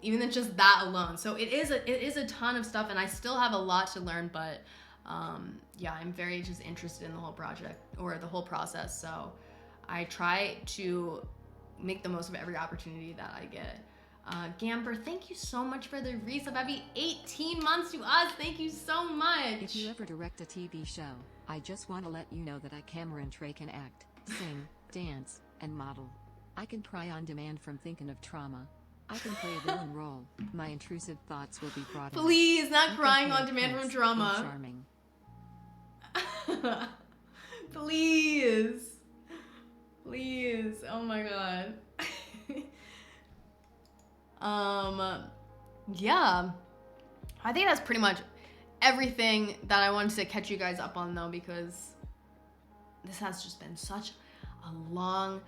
Speaker 1: Even just that alone. So it is a ton of stuff, and I still have a lot to learn, but yeah, I'm very just interested in the whole project or the whole process. So I try to make the most of every opportunity that I get. Gamber, thank you so much for the resub. Happy 18 months to us. Thank you so much.
Speaker 3: If you ever direct a TV show, I just want to let you know that I Cameron Trey can act, sing, dance, and model. I can cry on demand from thinking of trauma. I can play a villain role. My intrusive thoughts will be brought out.
Speaker 1: Please,
Speaker 3: I
Speaker 1: not
Speaker 3: can
Speaker 1: crying
Speaker 3: play
Speaker 1: on demand from
Speaker 3: Prince,
Speaker 1: trauma.
Speaker 3: Charming.
Speaker 1: Please. Please. Oh my god. Yeah. I think that's pretty much everything that I wanted to catch you guys up on though, because this has just been such a long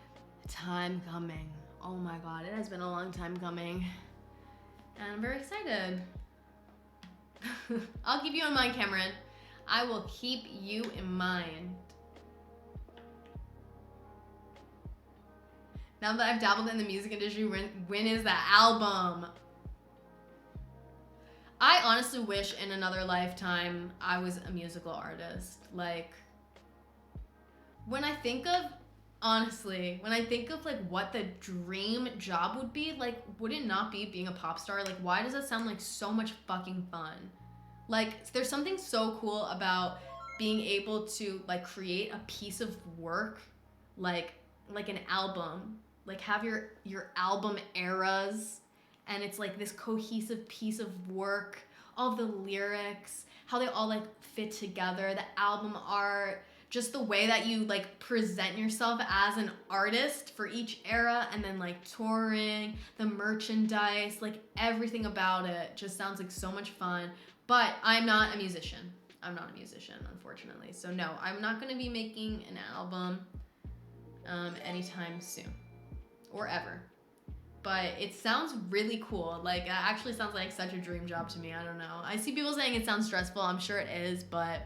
Speaker 1: time coming. Oh my god, it has been a long time coming. And I'm very excited. I'll keep you in mind, Cameron. I will keep you in mind. Now that I've dabbled in the music industry, when is the album? I honestly wish in another lifetime I was a musical artist. Like, when I think of, honestly, when I think of like what the dream job would be, like, would it not be being a pop star? Like, why does that sound like so much fucking fun? Like, there's something so cool about being able to like create a piece of work, like an album, like have your album eras, and it's like this cohesive piece of work, all the lyrics, how they all like fit together, the album art, just the way that you like present yourself as an artist for each era, and then like touring, the merchandise, like everything about it just sounds like so much fun. But I'm not a musician. I'm not a musician, unfortunately. So no, I'm not gonna be making an album anytime soon or ever. But it sounds really cool. Like, it actually sounds like such a dream job to me. I don't know. I see people saying it sounds stressful. I'm sure it is, but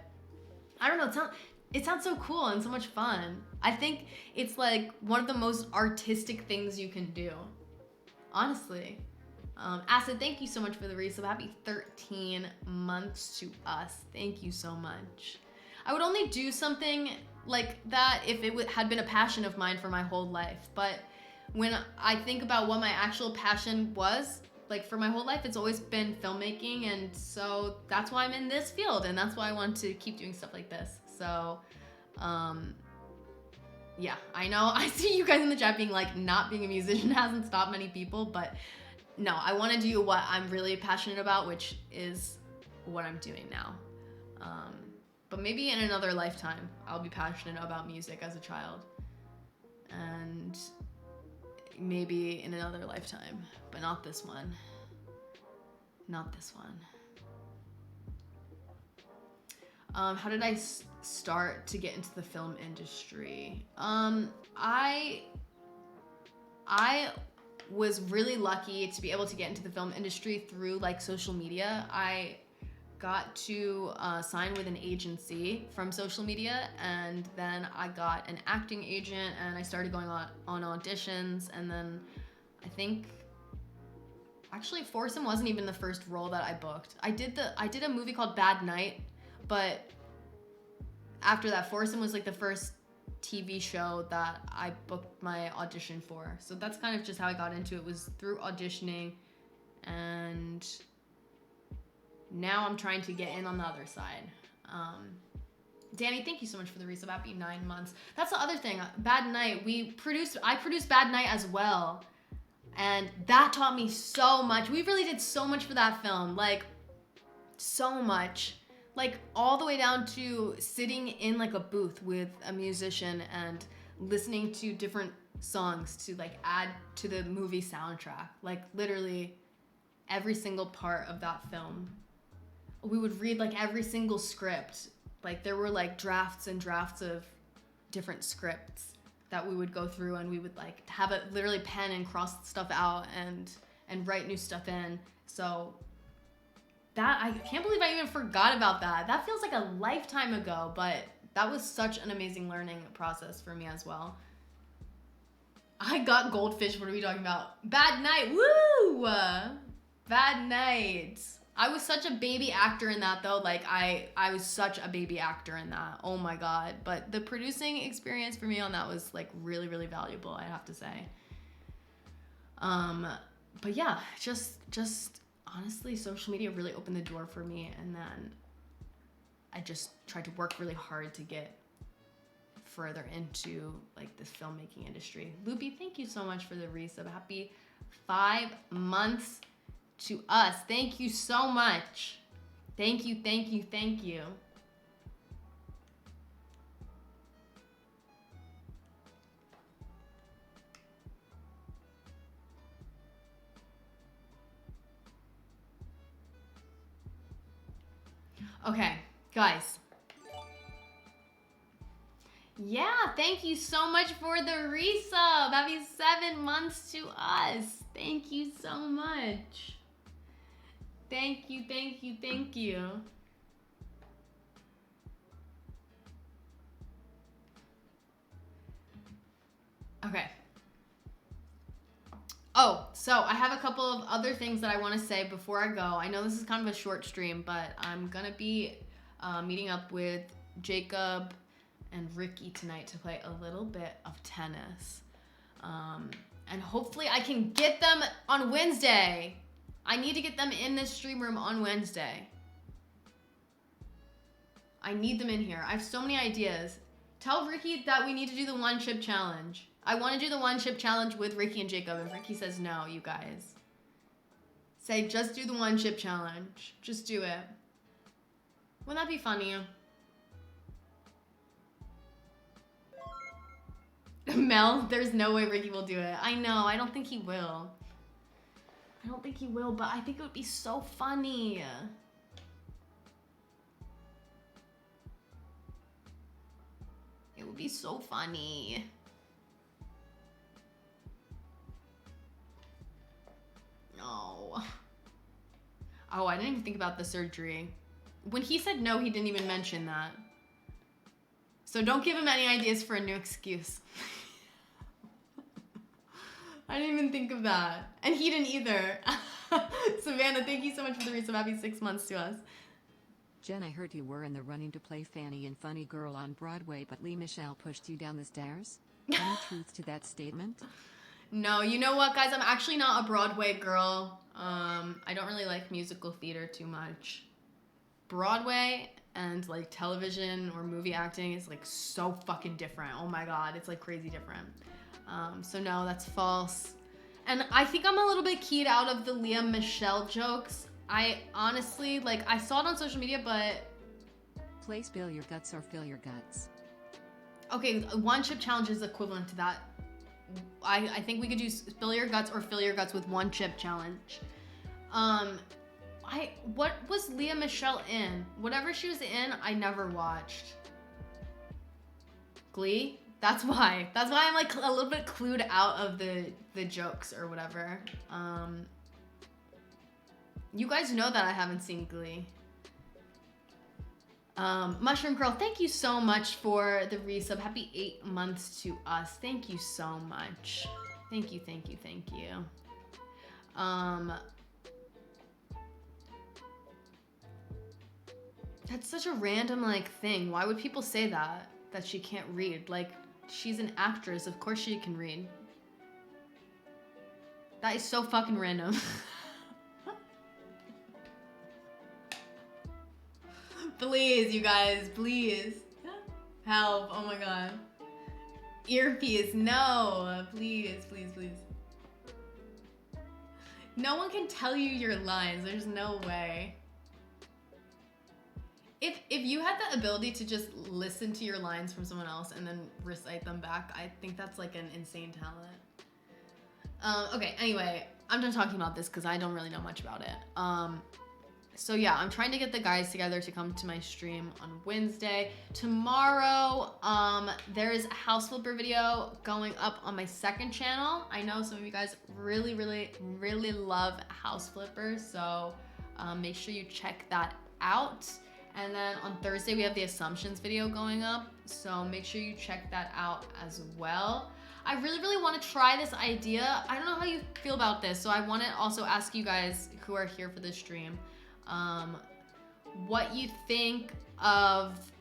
Speaker 1: I don't know. It sounds so cool and so much fun. I think it's like one of the most artistic things you can do. Honestly. Acid, thank you so much for the resub. Happy 13 months to us. Thank you so much. I would only do something like that if it had been a passion of mine for my whole life. But when I think about what my actual passion was, like for my whole life, it's always been filmmaking. And so that's why I'm in this field. And that's why I want to keep doing stuff like this. So, yeah, I know. I see you guys in the chat being like, not being a musician hasn't stopped many people, but no, I want to do what I'm really passionate about, which is what I'm doing now. But maybe in another lifetime, I'll be passionate about music as a child. And maybe in another lifetime, but not this one. Not this one. How did I start to get into the film industry? I was really lucky to be able to get into the film industry through like social media. I got to sign with an agency from social media, and then I got an acting agent, and I started going on auditions, and then I think actually Foursome wasn't even the first role that I booked. I did a movie called Bad Night, but after that, Foursome was like the first TV show that I booked my audition for. So that's kind of just how I got into it, was through auditioning, and now I'm trying to get in on the other side. Danny, thank you so much for the resub. Happy 9 months. That's the other thing. Bad Night. I produced Bad Night as well, and that taught me so much. We really did so much for that film, like so much. Like all the way down to sitting in like a booth with a musician and listening to different songs to like add to the movie soundtrack. Like literally every single part of that film. We would read like every single script. Like there were like drafts and drafts of different scripts that we would go through, and we would like have a literally pen and cross stuff out and write new stuff in. So that, I can't believe I even forgot about that. That feels like a lifetime ago, but that was such an amazing learning process for me as well. I got Goldfish. What are we talking about? Bad Night. Woo! Bad Night. I was such a baby actor in that though. Like I was such a baby actor in that. Oh my God. But the producing experience for me on that was like really, really valuable, I have to say. But yeah, just honestly, social media really opened the door for me, and then I just tried to work really hard to get further into like this filmmaking industry. Loopy, thank you so much for the resub. Happy 5 months to us. Thank you so much. Thank you, thank you, thank you. Okay, guys. Yeah, thank you so much for the resub. Happy 7 months to us. Thank you so much. Thank you, thank you, thank you. Okay. Oh, so I have a couple of other things that I want to say before I go. I know this is kind of a short stream, but I'm gonna be meeting up with Jacob and Ricky tonight to play a little bit of tennis. And hopefully I can get them on Wednesday. I need to get them in this stream room on Wednesday. I need them in here. I have so many ideas. Tell Ricky that we need to do the one chip challenge. I want to do the one chip challenge with Ricky and Jacob. If Ricky says no, you guys. Say, just do the one chip challenge. Just do it. Wouldn't that be funny? Mel, there's no way Ricky will do it. I know, I don't think he will. I don't think he will, but I think it would be so funny. It would be so funny. No. Oh, I didn't even think about the surgery. When he said no, he didn't even mention that. So don't give him any ideas for a new excuse. I didn't even think of that. And he didn't either. Savannah, thank you so much for the resub. Happy 6 months to us.
Speaker 3: Jen, I heard you were in the running to play Fanny and Funny Girl on Broadway, but Lee Michelle pushed you down the stairs? Any truth to that statement?
Speaker 1: No, you know what, guys? I'm actually not a Broadway girl. I don't really like musical theater too much. Broadway and like television or movie acting is like so fucking different. Oh my god, it's like crazy different. So no, that's false. And I think I'm a little bit keyed out of the Lea Michele jokes. I honestly, like, I saw it on social media, but...
Speaker 3: Play Spill Your Guts or Fill Your Guts.
Speaker 1: Okay, one chip challenge is equivalent to that. I think we could do Spill Your Guts or Fill Your Guts with one chip challenge. What was Lea Michele in? Whatever she was in, I never watched. Glee? That's why. That's why I'm like a little bit clued out of the jokes or whatever. You guys know that I haven't seen Glee. Mushroom Curl, thank you so much for the resub. Happy 8 months to us. Thank you so much. Thank you, thank you, thank you. That's such a random like thing. Why would people say that? That she can't read? Like, she's an actress. Of course she can read. That is so fucking random. Please, you guys, please. Help, oh my god. Earpiece, no. Please, please, please. No one can tell you your lines. There's no way. If you had the ability to just listen to your lines from someone else and then recite them back, I think that's like an insane talent. Okay, anyway, I'm done talking about this because I don't really know much about it. So yeah, I'm trying to get the guys together to come to my stream on Wednesday. Tomorrow, there is a house flipper video going up on my second channel. I know some of you guys really, really, really love house flippers, so make sure you check that out. And then on Thursday, we have the assumptions video going up, so make sure you check that out as well. I really, really want to try this idea. I don't know how you feel about this, so I want to also ask you guys who are here for this stream, what you think of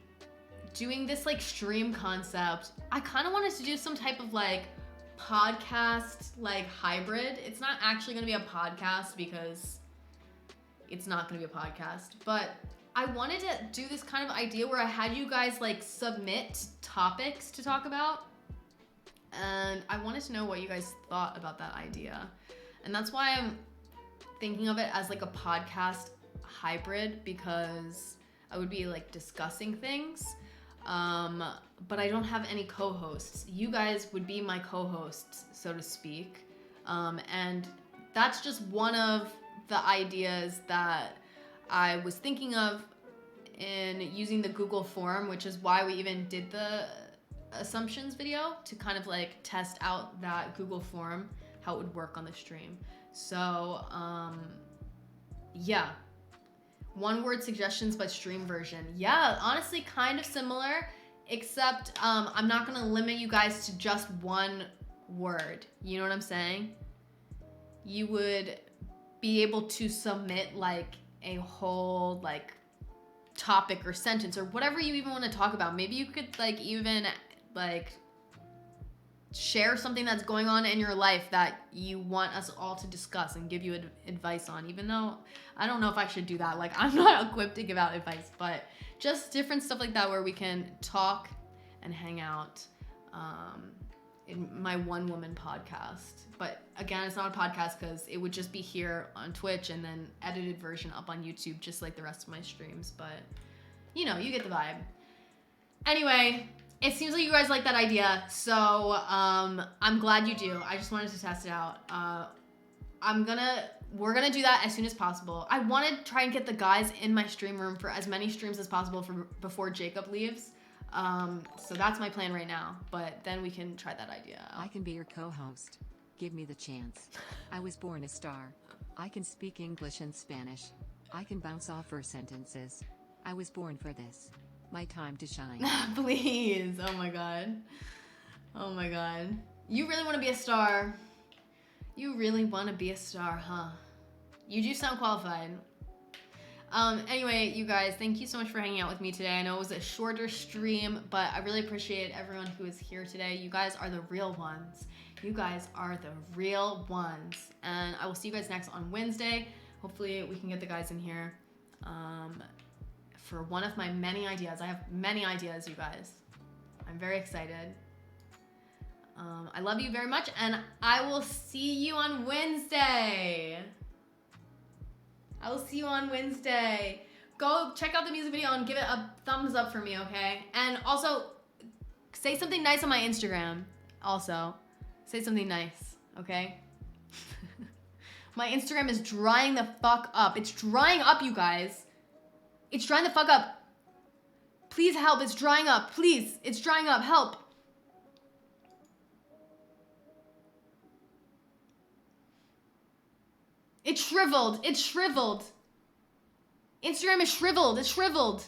Speaker 1: doing this like stream concept. I kind of wanted to do some type of like podcast like hybrid. It's not actually going to be a podcast because it's not going to be a podcast, but I wanted to do this kind of idea where I had you guys like submit topics to talk about. And I wanted to know what you guys thought about that idea. And that's why I'm thinking of it as like a podcast hybrid, because I would be like discussing things. But I don't have any co-hosts. You guys would be my co-hosts, so to speak. And that's just one of the ideas that I was thinking of in using the Google form, which is why we even did the assumptions video, to kind of like test out that Google form, how it would work on the stream. So, yeah. One word suggestions by stream version. Yeah, honestly, kind of similar, except I'm not gonna limit you guys to just one word. You know what I'm saying? You would be able to submit like a whole like topic or sentence or whatever you even want to talk about. Maybe you could like even like share something that's going on in your life that you want us all to discuss and give you advice on, even though I don't know if I should do that. Like, I'm not equipped to give out advice, but just different stuff like that where we can talk and hang out in my one woman podcast. But again, it's not a podcast because it would just be here on Twitch and then edited version up on YouTube, just like the rest of my streams. But you know, you get the vibe. Anyway, it seems like you guys like that idea, so I'm glad you do. I just wanted to test it out. We're gonna do that as soon as possible. I want to try and get the guys in my stream room for as many streams as possible before Jacob leaves. So that's my plan right now, but then we can try that idea out.
Speaker 3: I can be your co-host. Give me the chance. I was born a star. I can speak English and Spanish. I can bounce off her sentences. I was born for this. My time to shine.
Speaker 1: Please. Oh my god. Oh my god. You really want to be a star. You really want to be a star, huh? You do sound qualified. Anyway, you guys, thank you so much for hanging out with me today. I know it was a shorter stream, but I really appreciate everyone who is here today. You guys are the real ones. You guys are the real ones. And I will see you guys next on Wednesday. Hopefully we can get the guys in here for one of my many ideas. I have many ideas, you guys. I'm very excited. I love you very much, and I will see you on Wednesday. I will see you on Wednesday. Go check out the music video and give it a thumbs up for me, okay? And also, say something nice on my Instagram. Also, say something nice, okay? My Instagram is drying the fuck up. It's drying up, you guys. It's drying the fuck up. Please help, it's drying up. Please, it's drying up, help. It's shriveled. It's shriveled. Instagram is shriveled. It's shriveled.